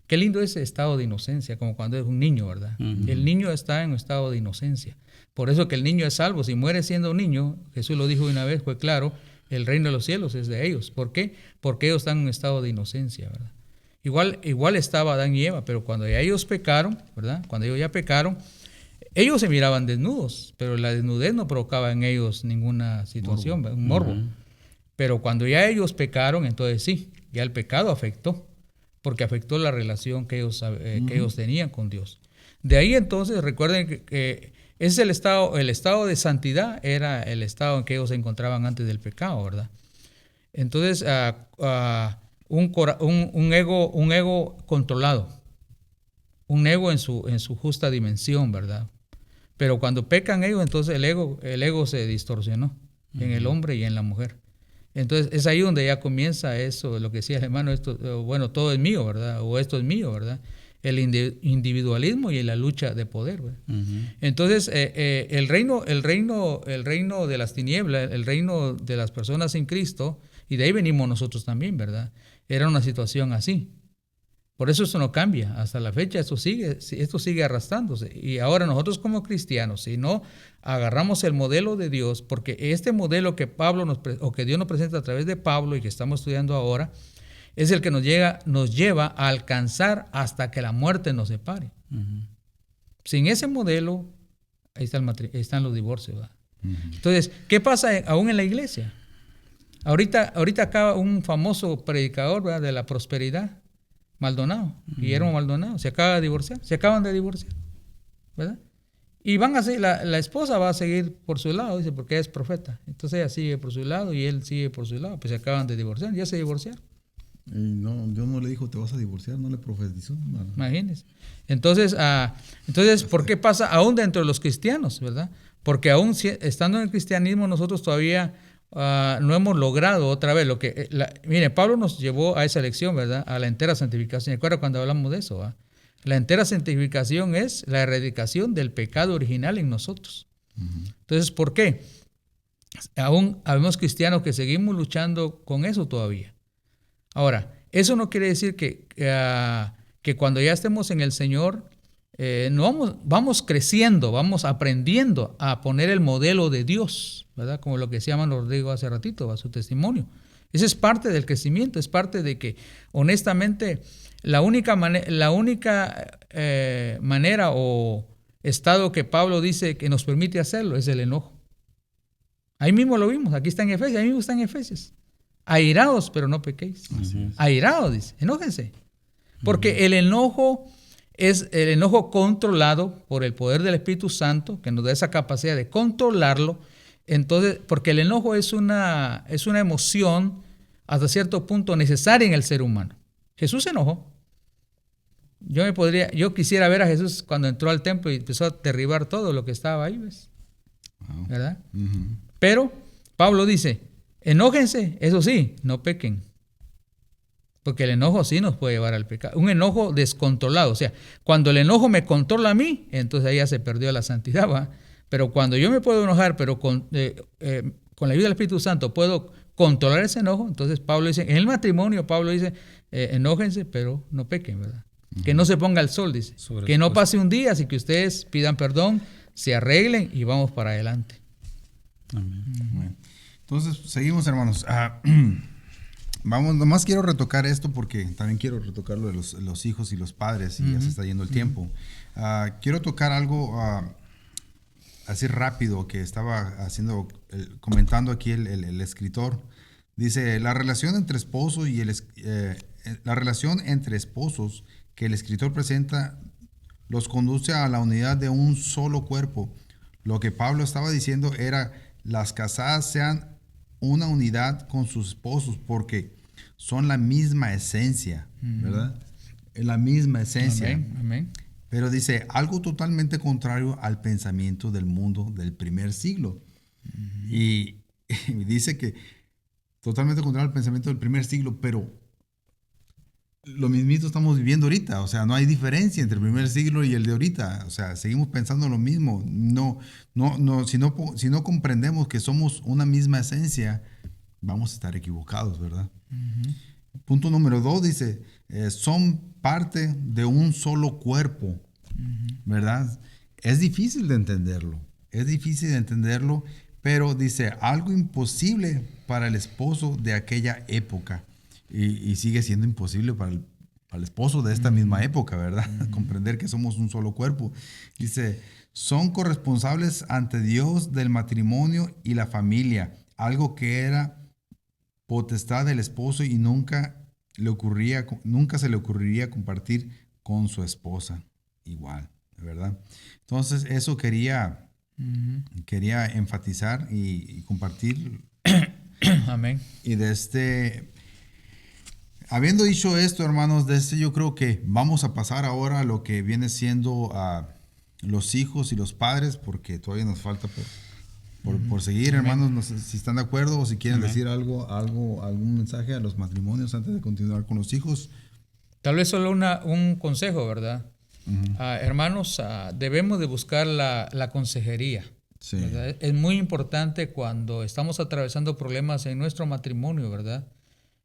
Qué lindo ese estado de inocencia, como cuando es un niño, ¿verdad? El niño está en un estado de inocencia. Por eso que el niño es salvo. Si muere siendo un niño, Jesús lo dijo una vez, fue claro, el reino de los cielos es de ellos. ¿Por qué? Porque ellos están en un estado de inocencia, ¿verdad? Igual estaba Adán y Eva, pero cuando ya ellos pecaron, ¿verdad? Cuando ellos ya pecaron, ellos se miraban desnudos, pero la desnudez no provocaba en ellos ninguna situación, un morbo. Pero cuando ya ellos pecaron, entonces sí, ya el pecado afectó, porque afectó la relación que ellos tenían con Dios. De ahí entonces, recuerden que es el estado de santidad era el estado en que ellos se encontraban antes del pecado, ¿verdad? Entonces, un ego controlado, un ego en su justa dimensión, ¿verdad? Pero cuando pecan ellos, entonces el ego se distorsionó en el hombre y en la mujer. Entonces es ahí donde ya comienza eso, lo que decía el hermano, todo es mío, ¿verdad? O esto es mío, ¿verdad? El individualismo y la lucha de poder, ¿verdad? Entonces el reino de las tinieblas, el reino de las personas sin Cristo, y de ahí venimos nosotros también, ¿verdad? Era una situación así. Por eso no cambia. Hasta la fecha esto sigue arrastrándose. Y ahora nosotros como cristianos, si no agarramos el modelo de Dios, porque este modelo que que Dios nos presenta a través de Pablo y que estamos estudiando ahora, es el que nos lleva a alcanzar hasta que la muerte nos separe. Sin ese modelo, ahí están los divorcios, ¿verdad? Entonces, ¿qué pasa aún en la iglesia? Ahorita acaba un famoso predicador, ¿verdad?, de la prosperidad, Maldonado, Guillermo Maldonado, se acaban de divorciar, ¿verdad? Y la esposa va a seguir por su lado, dice, porque ella es profeta. Entonces ella sigue por su lado y él sigue por su lado, pues se acaban de divorciar, ya se divorciaron. No, Dios no le dijo te vas a divorciar, no le profetizó. No. Imagínense. Entonces, ¿por qué pasa aún dentro de los cristianos, verdad? Porque aún estando en el cristianismo nosotros todavía no hemos logrado otra vez lo que... Mire, Pablo nos llevó a esa lección, ¿verdad? A la entera santificación. ¿Recuerda cuando hablamos de eso? ¿Va? La entera santificación es la erradicación del pecado original en nosotros. Entonces, ¿por qué? Aún habemos cristianos que seguimos luchando con eso todavía. Ahora, eso no quiere decir que cuando ya estemos en el Señor, vamos creciendo, vamos aprendiendo a poner el modelo de Dios, ¿verdad? Como lo que decía Mano Rodrigo hace ratito, a su testimonio. Ese es parte del crecimiento, es parte de que, honestamente, la única manera o estado que Pablo dice que nos permite hacerlo es el enojo. Ahí mismo lo vimos, aquí está en Efesios, ahí mismo está en Efesios. Airaos, pero no pequéis. Airaos, dice, enójense. Porque el enojo es el enojo controlado por el poder del Espíritu Santo, que nos da esa capacidad de controlarlo. Entonces, porque el enojo es una emoción hasta cierto punto necesaria en el ser humano. Jesús se enojó. Yo quisiera ver a Jesús cuando entró al templo y empezó a derribar todo lo que estaba ahí, ¿ves? ¿Verdad? Pero Pablo dice, enójense, eso sí, no pequen. Porque el enojo sí nos puede llevar al pecado. Un enojo descontrolado. O sea, cuando el enojo me controla a mí, entonces ahí ya se perdió la santidad, ¿va? Pero cuando yo me puedo enojar, pero con la ayuda del Espíritu Santo puedo controlar ese enojo, entonces Pablo dice, en el matrimonio Pablo dice, enójense, pero no pequen, ¿verdad? Que no se ponga el sol, dice. Que no pase un día, así que ustedes pidan perdón, se arreglen y vamos para adelante. Amén. Entonces, seguimos, hermanos. Vamos, nomás quiero retocar esto porque también quiero retocar lo de los hijos y los padres y ya se está yendo el tiempo. Quiero tocar algo así rápido que estaba comentando aquí el escritor. Dice, la relación entre esposos la relación entre esposos que el escritor presenta los conduce a la unidad de un solo cuerpo. Lo que Pablo estaba diciendo era, las casadas sean una unidad con sus esposos porque son la misma esencia, ¿verdad? Es la misma esencia. Amén, amén. Pero dice, algo totalmente contrario al pensamiento del mundo del primer siglo. Y dice que totalmente contrario al pensamiento del primer siglo, pero lo mismito estamos viviendo ahorita. O sea, no hay diferencia entre el primer siglo y el de ahorita. O sea, seguimos pensando lo mismo. Si no comprendemos que somos una misma esencia, vamos a estar equivocados, ¿verdad? Punto número 2 dice, son parte de un solo cuerpo, ¿verdad? Es difícil de entenderlo, pero dice, algo imposible para el esposo de aquella época y sigue siendo imposible para el esposo de esta misma época, ¿verdad? Comprender que somos un solo cuerpo. Dice, son corresponsables ante Dios del matrimonio y la familia, algo que era potestad del esposo y nunca se le ocurriría compartir con su esposa igual, ¿verdad? Entonces eso quería enfatizar y compartir. Amén. Y habiendo dicho esto, hermanos, yo creo que vamos a pasar ahora a lo que viene siendo los hijos y los padres, porque todavía nos falta por seguir, hermanos. No sé si están de acuerdo o si quieren decir algún mensaje a los matrimonios antes de continuar con los hijos. Tal vez solo un consejo, ¿verdad? Hermanos, debemos de buscar la consejería. Sí. ¿Verdad? Es muy importante cuando estamos atravesando problemas en nuestro matrimonio, ¿verdad?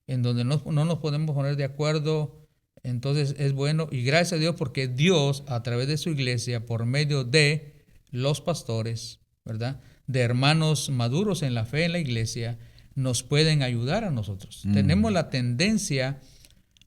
En donde no nos podemos poner de acuerdo. Entonces es bueno, y gracias a Dios, porque Dios, a través de su iglesia, por medio de los pastores, ¿verdad?, de hermanos maduros en la fe en la iglesia, nos pueden ayudar a nosotros. Tenemos la tendencia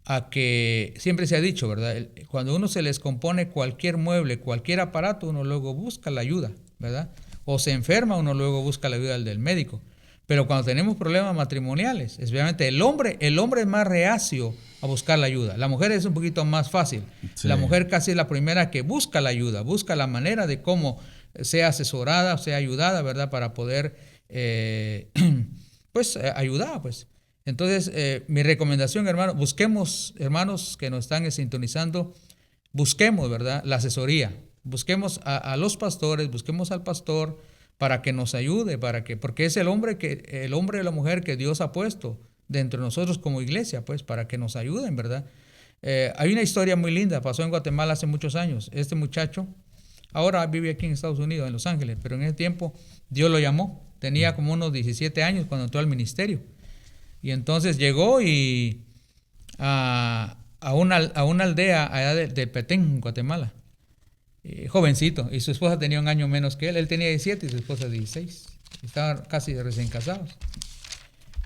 a que, siempre se ha dicho, ¿verdad?, cuando uno se les compone cualquier mueble, cualquier aparato, uno luego busca la ayuda, ¿verdad? O se enferma, uno luego busca la ayuda del médico. Pero cuando tenemos problemas matrimoniales, especialmente el hombre es más reacio a buscar la ayuda. La mujer es un poquito más fácil. Sí. La mujer casi es la primera que busca la ayuda, busca la manera de cómo sea asesorada, sea ayudada, ¿verdad?, para poder, ayudar, pues. Entonces, mi recomendación, hermano, busquemos, hermanos que nos están sintonizando, busquemos, ¿verdad?, la asesoría. Busquemos a los pastores, busquemos al pastor para que nos ayude, porque es el hombre y la mujer que Dios ha puesto dentro de nosotros como iglesia, pues, para que nos ayuden, ¿verdad? Hay una historia muy linda, pasó en Guatemala hace muchos años. Este muchacho ahora vive aquí en Estados Unidos, en Los Ángeles, pero en ese tiempo Dios lo llamó. Tenía como unos 17 años cuando entró al ministerio. Y entonces llegó a una aldea allá de Petén, Guatemala. Jovencito, y su esposa tenía un año menos que él. Él tenía 17 y su esposa 16. Estaban casi recién casados.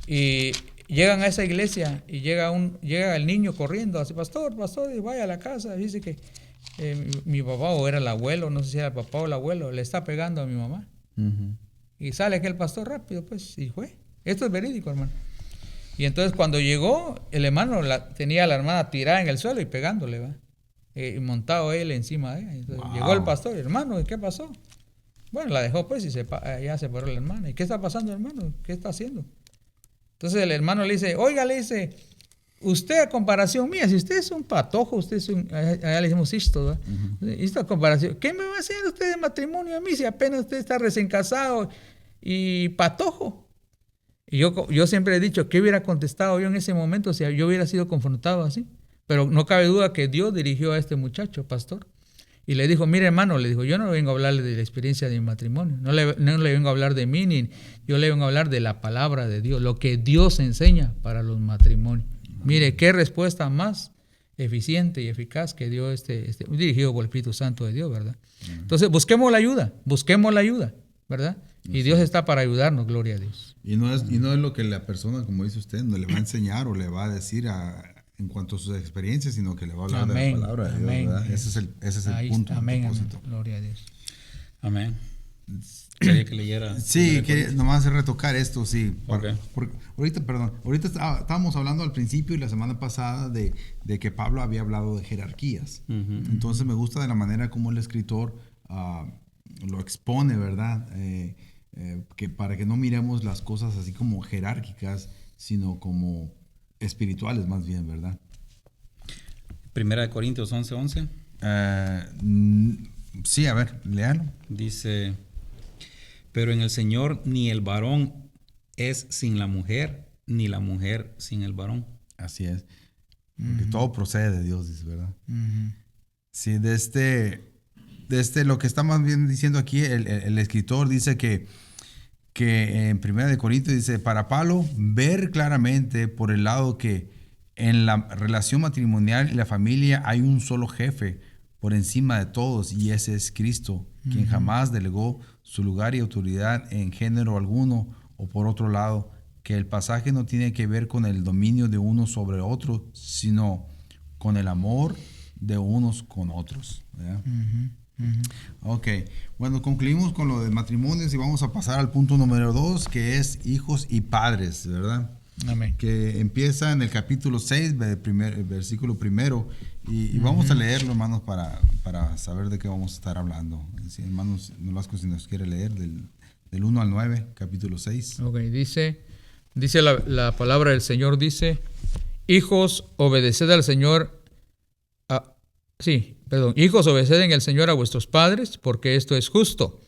Y llegan a esa iglesia y llega el niño corriendo, así, pastor, y vaya a la casa. Dice que mi papá, o era el abuelo, no sé si era el papá o el abuelo, le está pegando a mi mamá. Y sale aquel pastor rápido, pues, y fue. Esto es verídico, hermano. Y entonces cuando llegó, el hermano tenía a la hermana tirada en el suelo y pegándole, ¿va? Y montado él encima de ella. Entonces, llegó el pastor, hermano, ¿qué pasó? Bueno, la dejó pues y ya se paró la hermana. ¿Y qué está pasando, hermano? ¿Qué está haciendo? Entonces el hermano le dice, oiga, usted a comparación mía, si usted es un patojo, allá le decimos esto, ¿verdad? Esta comparación, ¿qué me va a hacer usted de matrimonio a mí si apenas usted está recién casado y patojo? Y yo siempre he dicho, ¿qué hubiera contestado yo en ese momento si yo hubiera sido confrontado así? Pero no cabe duda que Dios dirigió a este muchacho, pastor, y le dijo, mire hermano, le dijo, yo no vengo a hablarle de la experiencia de mi matrimonio, no le vengo a hablar de mí, ni yo le vengo a hablar de la palabra de Dios, lo que Dios enseña para los matrimonios. Mire, qué respuesta más eficiente y eficaz que dio dirigido por el Espíritu Santo de Dios, ¿verdad? Entonces, busquemos la ayuda, ¿verdad? Y Dios está para ayudarnos, gloria a Dios. Y no es lo que la persona, como dice usted, no le va a enseñar o le va a decir en cuanto a sus experiencias, sino que le va a hablar de la palabra de Dios, ¿verdad? Ese es el punto. Amén, amén. Gloria a Dios. Amén. Quería que leyera. Sí, que nomás retocar esto, sí. Okay. Ahorita estábamos hablando al principio y la semana pasada de que Pablo había hablado de jerarquías. Entonces me gusta de la manera como el escritor lo expone, ¿verdad? Que para que no miremos las cosas así como jerárquicas, sino como espirituales más bien, ¿verdad? Primera de Corintios 11:11. Sí, a ver, léalo. Dice: pero en el Señor ni el varón es sin la mujer, ni la mujer sin el varón. Así es. Porque todo procede de Dios, dice, ¿verdad? Sí, de lo que está más bien diciendo aquí, el escritor dice que en 1 Corintios dice, para Pablo, ver claramente por el lado que en la relación matrimonial y la familia hay un solo jefe por encima de todos, y ese es Cristo, quien jamás delegó su lugar y autoridad en género alguno. O por otro lado, que el pasaje no tiene que ver con el dominio de uno sobre otro, sino con el amor de unos con otros, ¿verdad? Ok, bueno, concluimos con lo de matrimonios y vamos a pasar al punto número 2, que es hijos y padres, ¿verdad? Amén. Que empieza en el capítulo 6, versículo 1, y vamos a leerlo, hermanos, para saber de qué vamos a estar hablando. Sí, hermanos Nolasco, si nos quiere leer del 1 al 9, capítulo 6. Ok, dice la palabra del Señor, dice, hijos, obedeced al Señor, hijos, obedeced en el Señor a vuestros padres, porque esto es justo.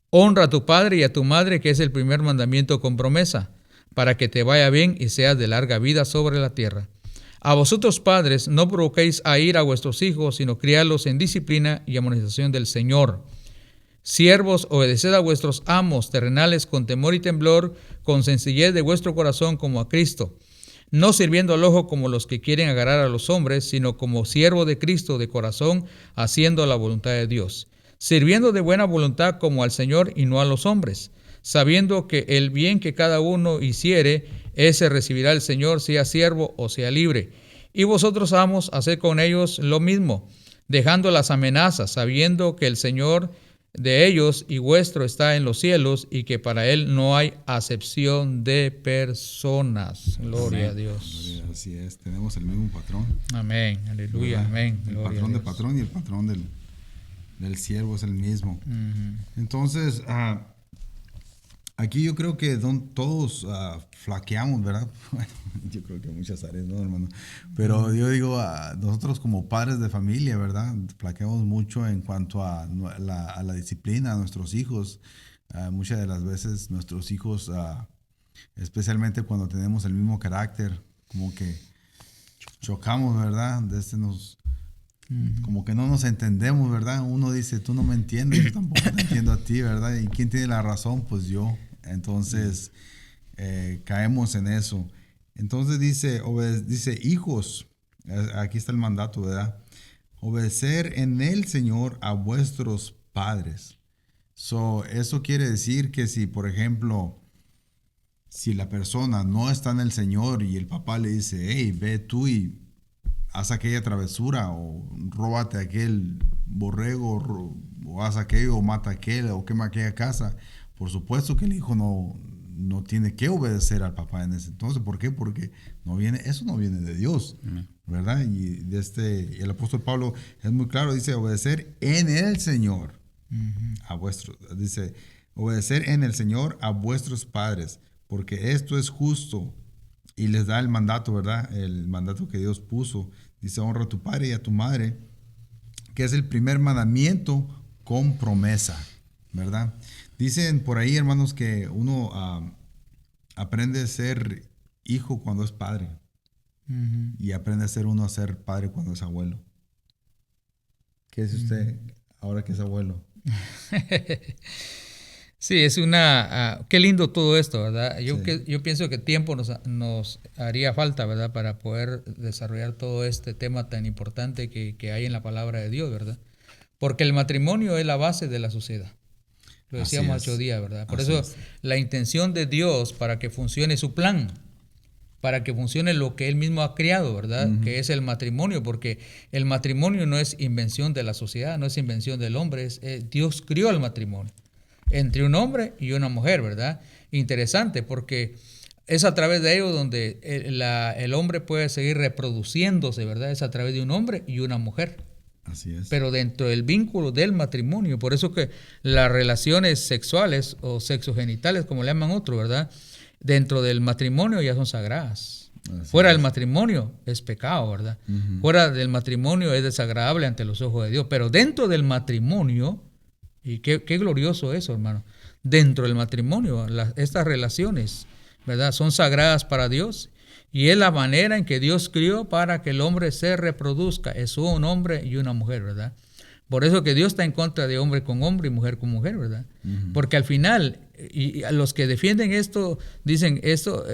Honra a tu padre y a tu madre, que es el primer mandamiento con promesa, para que te vaya bien y seas de larga vida sobre la tierra. A vosotros, padres, no provoquéis a ira a vuestros hijos, sino criadlos en disciplina y amonestación del Señor. Siervos, obedeced a vuestros amos terrenales con temor y temblor, con sencillez de vuestro corazón como a Cristo, no sirviendo al ojo como los que quieren agarrar a los hombres, sino como siervo de Cristo de corazón, haciendo la voluntad de Dios, sirviendo de buena voluntad como al Señor y no a los hombres, sabiendo que el bien que cada uno hiciere, ese recibirá el Señor, sea siervo o sea libre. Y vosotros, amos, haced con ellos lo mismo, dejando las amenazas, sabiendo que el Señor de ellos y vuestro está en los cielos, y que para Él no hay acepción de personas. Gloria a Dios. Gloria, así es, tenemos el mismo patrón. Amén, aleluya, amén. El patrón de patrón y el patrón del siervo es el mismo. Entonces, aquí yo creo que todos flaqueamos, ¿verdad? Bueno, yo creo que muchas áreas, ¿no, hermano? Pero yo digo, nosotros como padres de familia, ¿verdad? Flaqueamos mucho en cuanto a la disciplina a nuestros hijos. Muchas de las veces nuestros hijos, especialmente cuando tenemos el mismo carácter, como que chocamos, ¿verdad? Como que no nos entendemos, ¿verdad? Uno dice, tú no me entiendes, yo tampoco te entiendo a ti, ¿verdad? ¿Y quién tiene la razón? Pues yo. Entonces, caemos en eso. Entonces dice, hijos, aquí está el mandato, ¿verdad? Obedecer en el Señor a vuestros padres. Eso quiere decir que si, por ejemplo, si la persona no está en el Señor y el papá le dice, hey, ve tú y haz aquella travesura, o róbate aquel borrego, o haz aquello, o mata aquel, o quema aquella casa, por supuesto que el hijo no tiene que obedecer al papá en ese entonces. ¿Por qué? Porque eso no viene de Dios, ¿verdad? Y el apóstol Pablo es muy claro, dice, obedecer en el Señor dice, obedecer en el Señor a vuestros padres, porque esto es justo. Y les da el mandato, ¿verdad? El mandato que Dios puso. Dice, honra a tu padre y a tu madre, que es el primer mandamiento con promesa, ¿verdad? Dicen por ahí, hermanos, que uno aprende a ser hijo cuando es padre. Y aprende a ser padre cuando es abuelo. ¿Qué dice usted ahora que es abuelo? Sí, qué lindo todo esto, ¿verdad? Yo pienso que tiempo nos haría falta, ¿verdad? Para poder desarrollar todo este tema tan importante que hay en la palabra de Dios, ¿verdad? Porque el matrimonio es la base de la sociedad. Lo decíamos hace 8 días, ¿verdad? Por eso la intención de Dios para que funcione su plan, para que funcione lo que Él mismo ha creado, ¿verdad? Que es el matrimonio, porque el matrimonio no es invención de la sociedad, no es invención del hombre, Dios crió el matrimonio entre un hombre y una mujer, ¿verdad? Interesante, porque es a través de ello donde el hombre puede seguir reproduciéndose, ¿verdad? Es a través de un hombre y una mujer. Así es. Pero dentro del vínculo del matrimonio. Por eso que las relaciones sexuales o sexogenitales, como le llaman otros, ¿verdad? Dentro del matrimonio ya son sagradas. Fuera del matrimonio es pecado, ¿verdad? Fuera del matrimonio es desagradable ante los ojos de Dios. Pero dentro del matrimonio, y qué glorioso eso, hermano. Dentro del matrimonio, estas relaciones, ¿verdad? Son sagradas para Dios. Y es la manera en que Dios crió para que el hombre se reproduzca. Es un hombre y una mujer, ¿verdad? Por eso que Dios está en contra de hombre con hombre y mujer con mujer, ¿verdad? Porque al final, y a los que defienden esto, dicen esto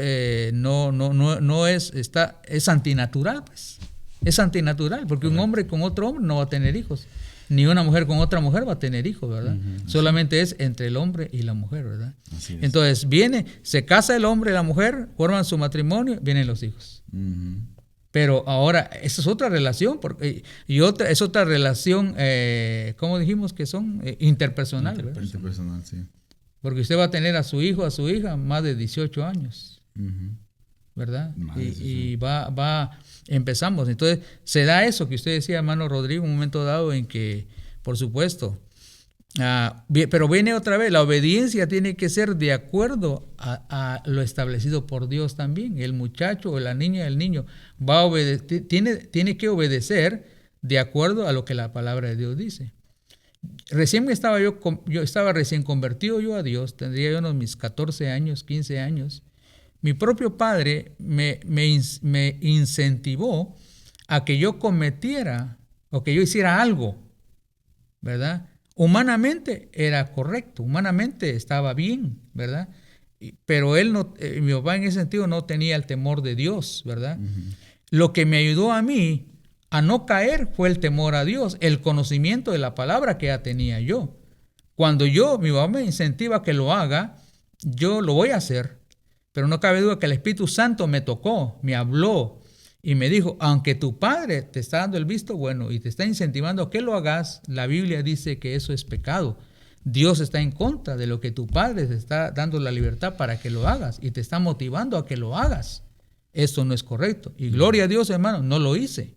no es antinatural, pues. Es antinatural, porque un hombre con otro hombre no va a tener hijos. Ni una mujer con otra mujer va a tener hijos, ¿verdad? Solamente es entre el hombre y la mujer, ¿verdad? Entonces se casa el hombre y la mujer, forman su matrimonio, vienen los hijos. Pero ahora, esa es otra relación, es otra relación, ¿cómo dijimos que son? Interpersonal, ¿verdad? Interpersonal, sí. Porque usted va a tener a su hijo, a su hija, más de 18 años, ¿verdad? Y empezamos. Entonces, se da eso que usted decía, hermano Rodrigo, un momento dado en que, por supuesto, pero viene otra vez, la obediencia tiene que ser de acuerdo a lo establecido por Dios también. El muchacho o la niña, el niño, va a obedecer, tiene que obedecer de acuerdo a lo que la palabra de Dios dice. Yo estaba recién convertido yo a Dios, tendría yo unos mis 14 años, 15 años. Mi propio padre me incentivó a que yo cometiera o que yo hiciera algo, ¿verdad? Humanamente era correcto, humanamente estaba bien, ¿verdad? Pero mi papá en ese sentido no tenía el temor de Dios, ¿verdad? Lo que me ayudó a mí a no caer fue el temor a Dios, el conocimiento de la palabra que ya tenía yo. Cuando mi papá me incentiva a que lo haga, yo lo voy a hacer. Pero no cabe duda que el Espíritu Santo me tocó, me habló y me dijo, aunque tu padre te está dando el visto bueno y te está incentivando a que lo hagas, la Biblia dice que eso es pecado. Dios está en contra de lo que tu padre te está dando la libertad para que lo hagas y te está motivando a que lo hagas. Eso no es correcto. Y gloria a Dios, hermano, no lo hice.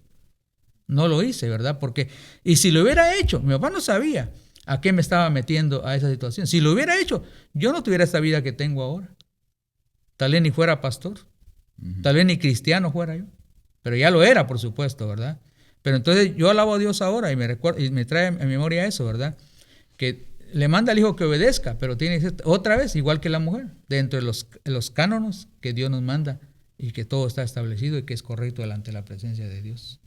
No lo hice, ¿verdad? Y si lo hubiera hecho, mi papá no sabía a qué me estaba metiendo a esa situación. Si lo hubiera hecho, yo no tuviera esta vida que tengo ahora. Tal vez ni fuera pastor, tal vez ni cristiano fuera yo, pero ya lo era, por supuesto, ¿verdad? Pero entonces yo alabo a Dios ahora y me trae en memoria eso, ¿verdad? Que le manda al hijo que obedezca, pero tiene que ser otra vez igual que la mujer, dentro de los cánones que Dios nos manda y que todo está establecido y que es correcto delante de la presencia de Dios.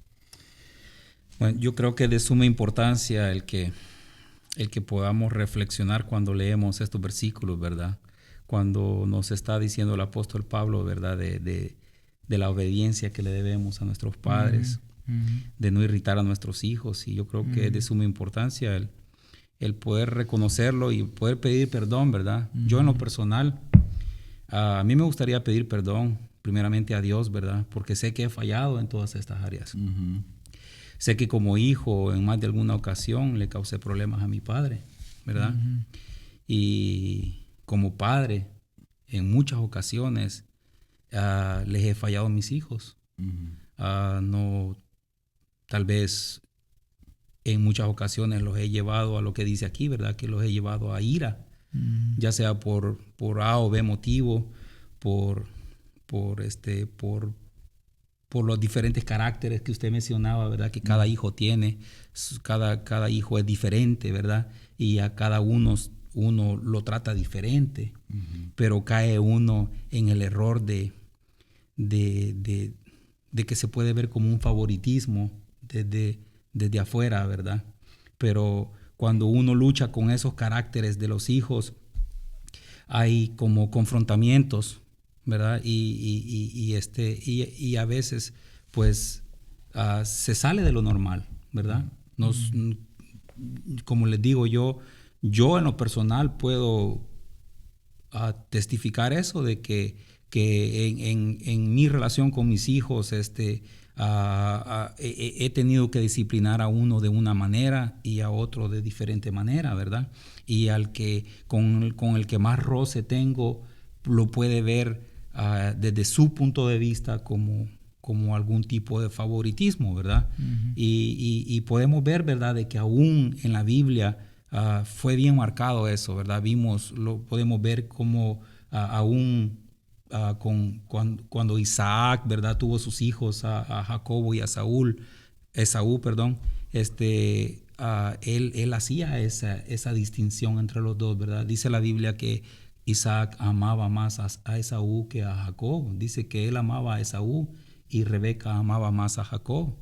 Bueno, yo creo que es de suma importancia el que podamos reflexionar cuando leemos estos versículos, ¿verdad? Cuando nos está diciendo el apóstol Pablo, ¿verdad? De la obediencia que le debemos a nuestros padres, de no irritar a nuestros hijos. Y yo creo que es de suma importancia el poder reconocerlo y poder pedir perdón, ¿verdad? Yo en lo personal, a mí me gustaría pedir perdón primeramente a Dios, ¿verdad? Porque sé que he fallado en todas estas áreas. Sé que como hijo en más de alguna ocasión le causé problemas a mi padre, ¿verdad? Y como padre, en muchas ocasiones les he fallado a mis hijos. No, tal vez en muchas ocasiones los he llevado a lo que dice aquí, ¿verdad? Que los he llevado a ira, ya sea por A o B motivo, por los diferentes caracteres que usted mencionaba, ¿verdad? Que cada hijo tiene, cada hijo es diferente, ¿verdad? Y a cada uno lo trata diferente, pero cae uno en el error de que se puede ver como un favoritismo desde afuera, ¿verdad? Pero cuando uno lucha con esos caracteres de los hijos, hay como confrontamientos, ¿verdad? Y a veces, pues, se sale de lo normal, ¿verdad? Como les digo, yo yo en lo personal puedo testificar eso, de que en mi relación con mis hijos he tenido que disciplinar a uno de una manera y a otro de diferente manera, ¿verdad? Y al que con el que más roce tengo lo puede ver desde su punto de vista como algún tipo de favoritismo, ¿verdad? Uh-huh. Y podemos ver, ¿verdad?, de que aún en la Biblia fue bien marcado eso, ¿verdad? Podemos ver cómo aún cuando Isaac, ¿verdad?, tuvo sus hijos a Jacobo y a Esaú, perdón, él hacía esa distinción entre los dos, ¿verdad? Dice la Biblia que Isaac amaba más a Esaú que a Jacob. Dice que él amaba a Esaú y Rebeca amaba más a Jacob.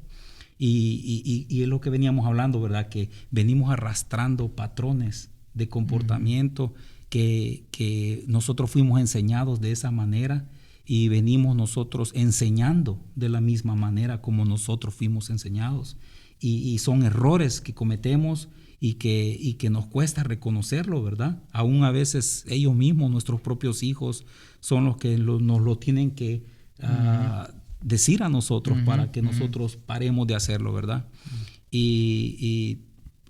Y es lo que veníamos hablando, ¿verdad? Que venimos arrastrando patrones de comportamiento que nosotros fuimos enseñados de esa manera y venimos nosotros enseñando de la misma manera como nosotros fuimos enseñados. Y son errores que cometemos y que nos cuesta reconocerlo, ¿verdad? Aún a veces ellos mismos, nuestros propios hijos, son los que nos lo tienen que decir a nosotros para que nosotros paremos de hacerlo, ¿verdad? Y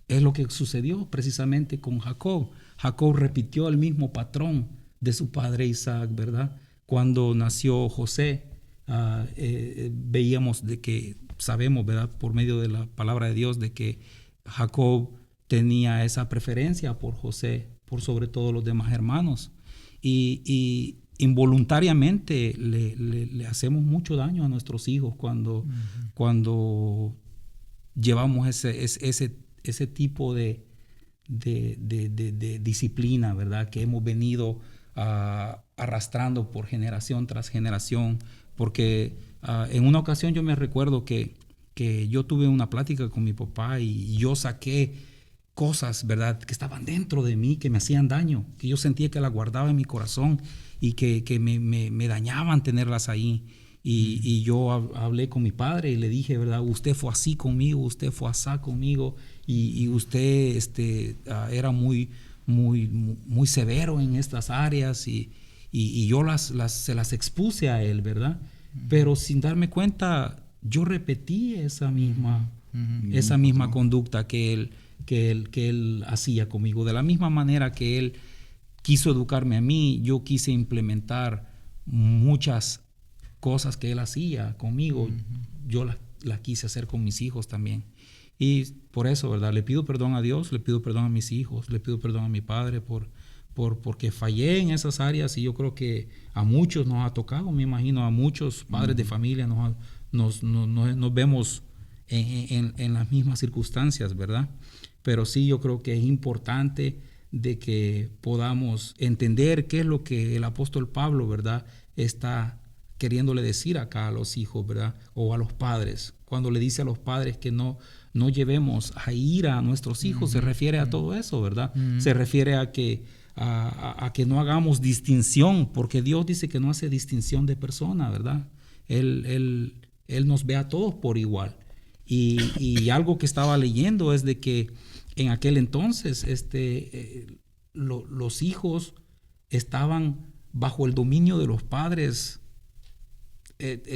es lo que sucedió precisamente con Jacob. Jacob repitió el mismo patrón de su padre Isaac, ¿verdad? Cuando nació José, sabemos, ¿verdad?, por medio de la palabra de Dios, de que Jacob tenía esa preferencia por José, por sobre todo los demás hermanos. Y involuntariamente le hacemos mucho daño a nuestros hijos cuando llevamos ese tipo de disciplina, ¿verdad?, que hemos venido arrastrando por generación tras generación. Porque en una ocasión yo me recuerdo que yo tuve una plática con mi papá y yo saqué cosas, ¿verdad?, que estaban dentro de mí, que me hacían daño, que yo sentía que las guardaba en mi corazón y que me dañaban tenerlas ahí. Y yo hablé con mi padre y le dije, ¿verdad?, usted fue así conmigo, usted fue así conmigo, y usted era muy severo en estas áreas, y yo se las expuse a él, ¿verdad? Pero sin darme cuenta, yo repetí esa misma conducta que él hacía conmigo. De la misma manera que él quiso educarme a mí, yo quise implementar muchas cosas que él hacía conmigo. Yo las quise hacer con mis hijos también. Y por eso, ¿verdad?, le pido perdón a Dios, le pido perdón a mis hijos, le pido perdón a mi padre porque fallé en esas áreas, y yo creo que a muchos nos ha tocado, me imagino, a muchos padres de familia nos vemos en las mismas circunstancias, ¿verdad? Pero sí, yo creo que es importante de que podamos entender qué es lo que el apóstol Pablo, ¿verdad?, está queriéndole decir acá a los hijos, ¿verdad?, o a los padres. Cuando le dice a los padres que no llevemos a ira a nuestros hijos, se refiere a todo eso, ¿verdad? Se refiere a que no hagamos distinción, porque Dios dice que no hace distinción de persona, ¿verdad? Él nos ve a todos por igual. Y algo que estaba leyendo es de que en aquel entonces los hijos estaban bajo el dominio de los padres.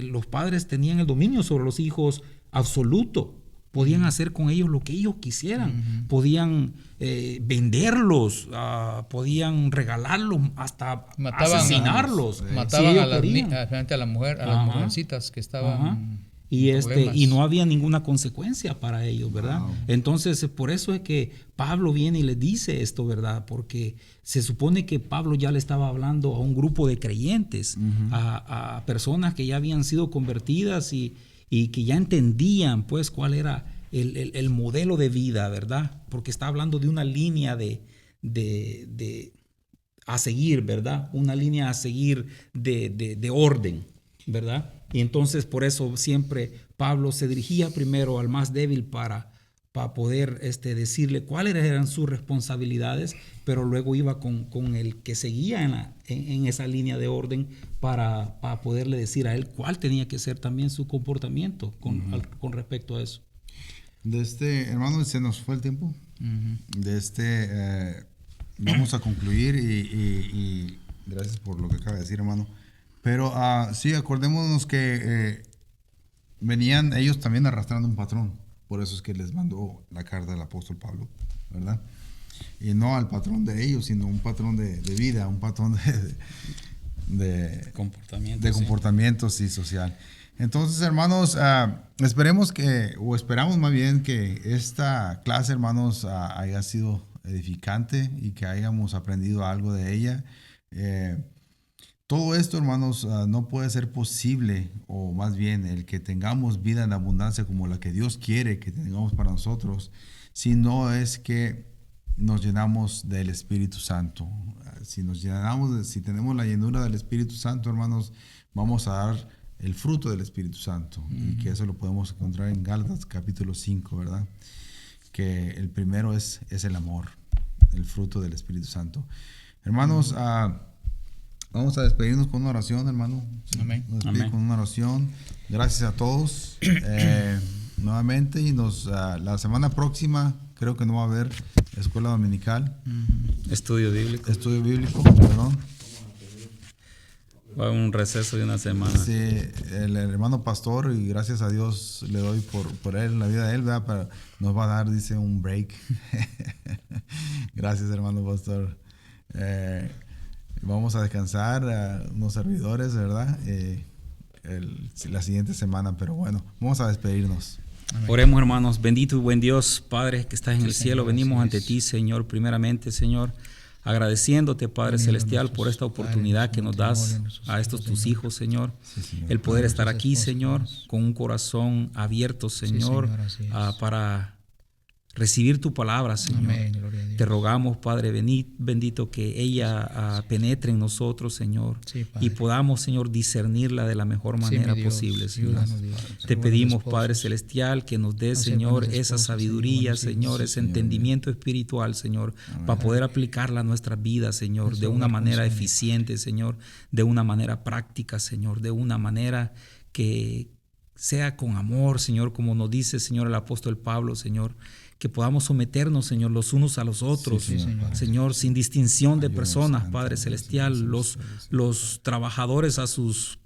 Los padres tenían el dominio sobre los hijos absoluto. Podían hacer con ellos lo que ellos quisieran. Podían venderlos, podían regalarlos, hasta asesinarlos. Mataban a las mujercitas que estaban... Y no había ninguna consecuencia para ellos, ¿verdad? Wow. Entonces, por eso es que Pablo viene y le dice esto, ¿verdad? Porque se supone que Pablo ya le estaba hablando a un grupo de creyentes, a personas que ya habían sido convertidas y que ya entendían, pues, cuál era el modelo de vida, ¿verdad? Porque está hablando de una línea a seguir, ¿verdad? Una línea a seguir de orden, ¿verdad? Y entonces por eso siempre Pablo se dirigía primero al más débil para poder decirle cuáles eran sus responsabilidades, pero luego iba con el que seguía en esa línea de orden para poderle decir a él cuál tenía que ser también su comportamiento con respecto a eso. Hermano, se nos fue el tiempo. Vamos a concluir y gracias por lo que acaba de decir, hermano. Pero sí, acordémonos que venían ellos también arrastrando un patrón. Por eso es que les mandó la carta del apóstol Pablo, ¿verdad? Y no al patrón de ellos, sino un patrón de vida, un patrón de comportamiento, sí, social. Entonces, hermanos, esperamos esperamos más bien que esta clase, hermanos, haya sido edificante y que hayamos aprendido algo de ella. Todo esto, hermanos, no puede ser posible, o más bien el que tengamos vida en abundancia como la que Dios quiere que tengamos para nosotros, si no es que nos llenamos del Espíritu Santo. Si tenemos la llenura del Espíritu Santo, hermanos, vamos a dar el fruto del Espíritu Santo. Y que eso lo podemos encontrar en Gálatas capítulo 5, ¿verdad? Que el primero es el amor, el fruto del Espíritu Santo. Hermanos, vamos a despedirnos con una oración, hermano. Amén. Nos despedimos con una oración. Gracias a todos nuevamente. Y la semana próxima creo que no va a haber escuela dominical. Estudio bíblico. Perdón. Va a un receso de una semana. Sí, el hermano pastor, y gracias a Dios le doy por él, la vida de él, ¿verdad? Pero nos va a dar, dice, un break. Gracias, hermano pastor. Vamos a descansar unos servidores, ¿verdad? La siguiente semana, pero bueno, vamos a despedirnos. Amén. Oremos, hermanos. Bendito y buen Dios, Padre, que estás en el cielo. Venimos ante ti, Señor, primeramente, Señor, agradeciéndote, Padre celestial, por esta oportunidad que nos das a estos tus hijos, Señor. El poder estar aquí, Señor, con un corazón abierto, Señor, para recibir tu palabra, Señor. Amén, gloria a Dios. Te rogamos, Padre bendito, que ella penetre en nosotros, Señor, y podamos, Señor, discernirla de la mejor manera posible, Señor. Te pedimos, Padre celestial, que nos des, Señor, esa sabiduría, Señor, ese entendimiento espiritual, Señor, para poder aplicarla a nuestras vidas, Señor, de una manera eficiente, Señor, de una manera práctica, Señor, de una manera que sea con amor, Señor, como nos dice, Señor, el apóstol Pablo, Señor, que podamos someternos, Señor, los unos a los otros, Señor, sin distinción de personas, Padre celestial, los trabajadores a sus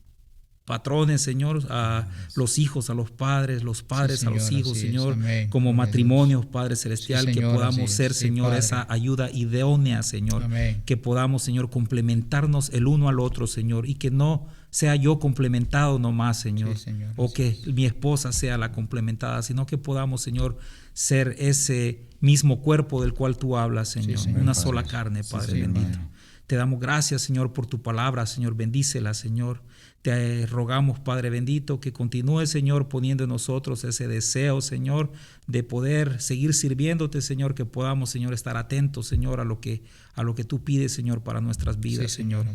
patrones, Señor, a los hijos a los padres, los padres a los hijos, Señor, como matrimonios, Padre celestial, que podamos ser, Señor, esa ayuda idónea, Señor, que podamos, Señor, complementarnos el uno al otro, Señor, y que no sea yo complementado nomás, Señor, o que mi esposa sea la complementada, sino que podamos, Señor, ser ese mismo cuerpo del cual tú hablas, Señor, una sola carne, Padre bendito. Te damos gracias, Señor, por tu palabra, Señor, bendícela, Señor. Te rogamos, Padre bendito, que continúe, Señor, poniendo en nosotros ese deseo, Señor, de poder seguir sirviéndote, Señor, que podamos, Señor, estar atentos, Señor, a lo que tú pides, Señor, para nuestras vidas, Señor.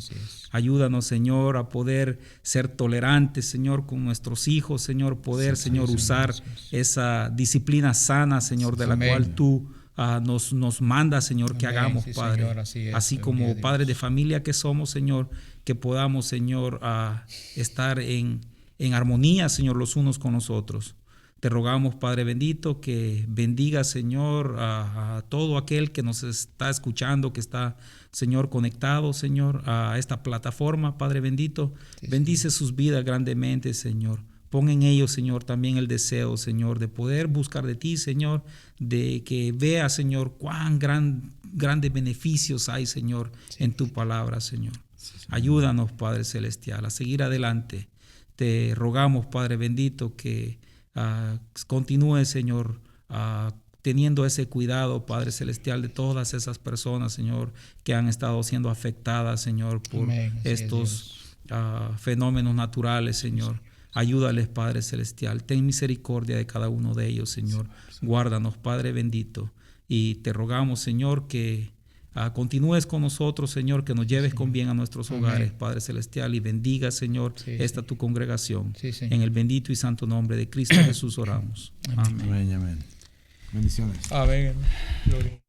Ayúdanos, Señor, a poder ser tolerantes, Señor, con nuestros hijos, Señor, poder, Señor, usar esa disciplina sana, Señor, de la cual tú nos manda, Señor, que hagamos, Padre. Señor, así como padres de familia que somos, Señor, que podamos, Señor, estar en armonía, Señor, los unos con los otros. Te rogamos, Padre bendito, que bendiga, Señor, a todo aquel que nos está escuchando, que está, Señor, conectado, Señor, a esta plataforma, Padre bendito. Bendice sus vidas grandemente, Señor. Pon en ellos, Señor, también el deseo, Señor, de poder buscar de ti, Señor, de que vea, Señor, cuán grandes beneficios hay, Señor, en tu palabra, Señor. Ayúdanos, Padre celestial, a seguir adelante. Te rogamos, Padre bendito, que continúe, Señor, teniendo ese cuidado, Padre celestial, de todas esas personas, Señor, que han estado siendo afectadas, Señor, por estos fenómenos naturales, Señor. Ayúdales, Padre celestial. Ten misericordia de cada uno de ellos, Señor. Guárdanos, Padre bendito. Y te rogamos, Señor, que continúes con nosotros, Señor, que nos lleves con bien a nuestros hogares, Padre celestial, y bendiga, Señor, esta tu congregación. En el bendito y santo nombre de Cristo Jesús oramos. Amén. Amén. Bendiciones. Amén. Gloria.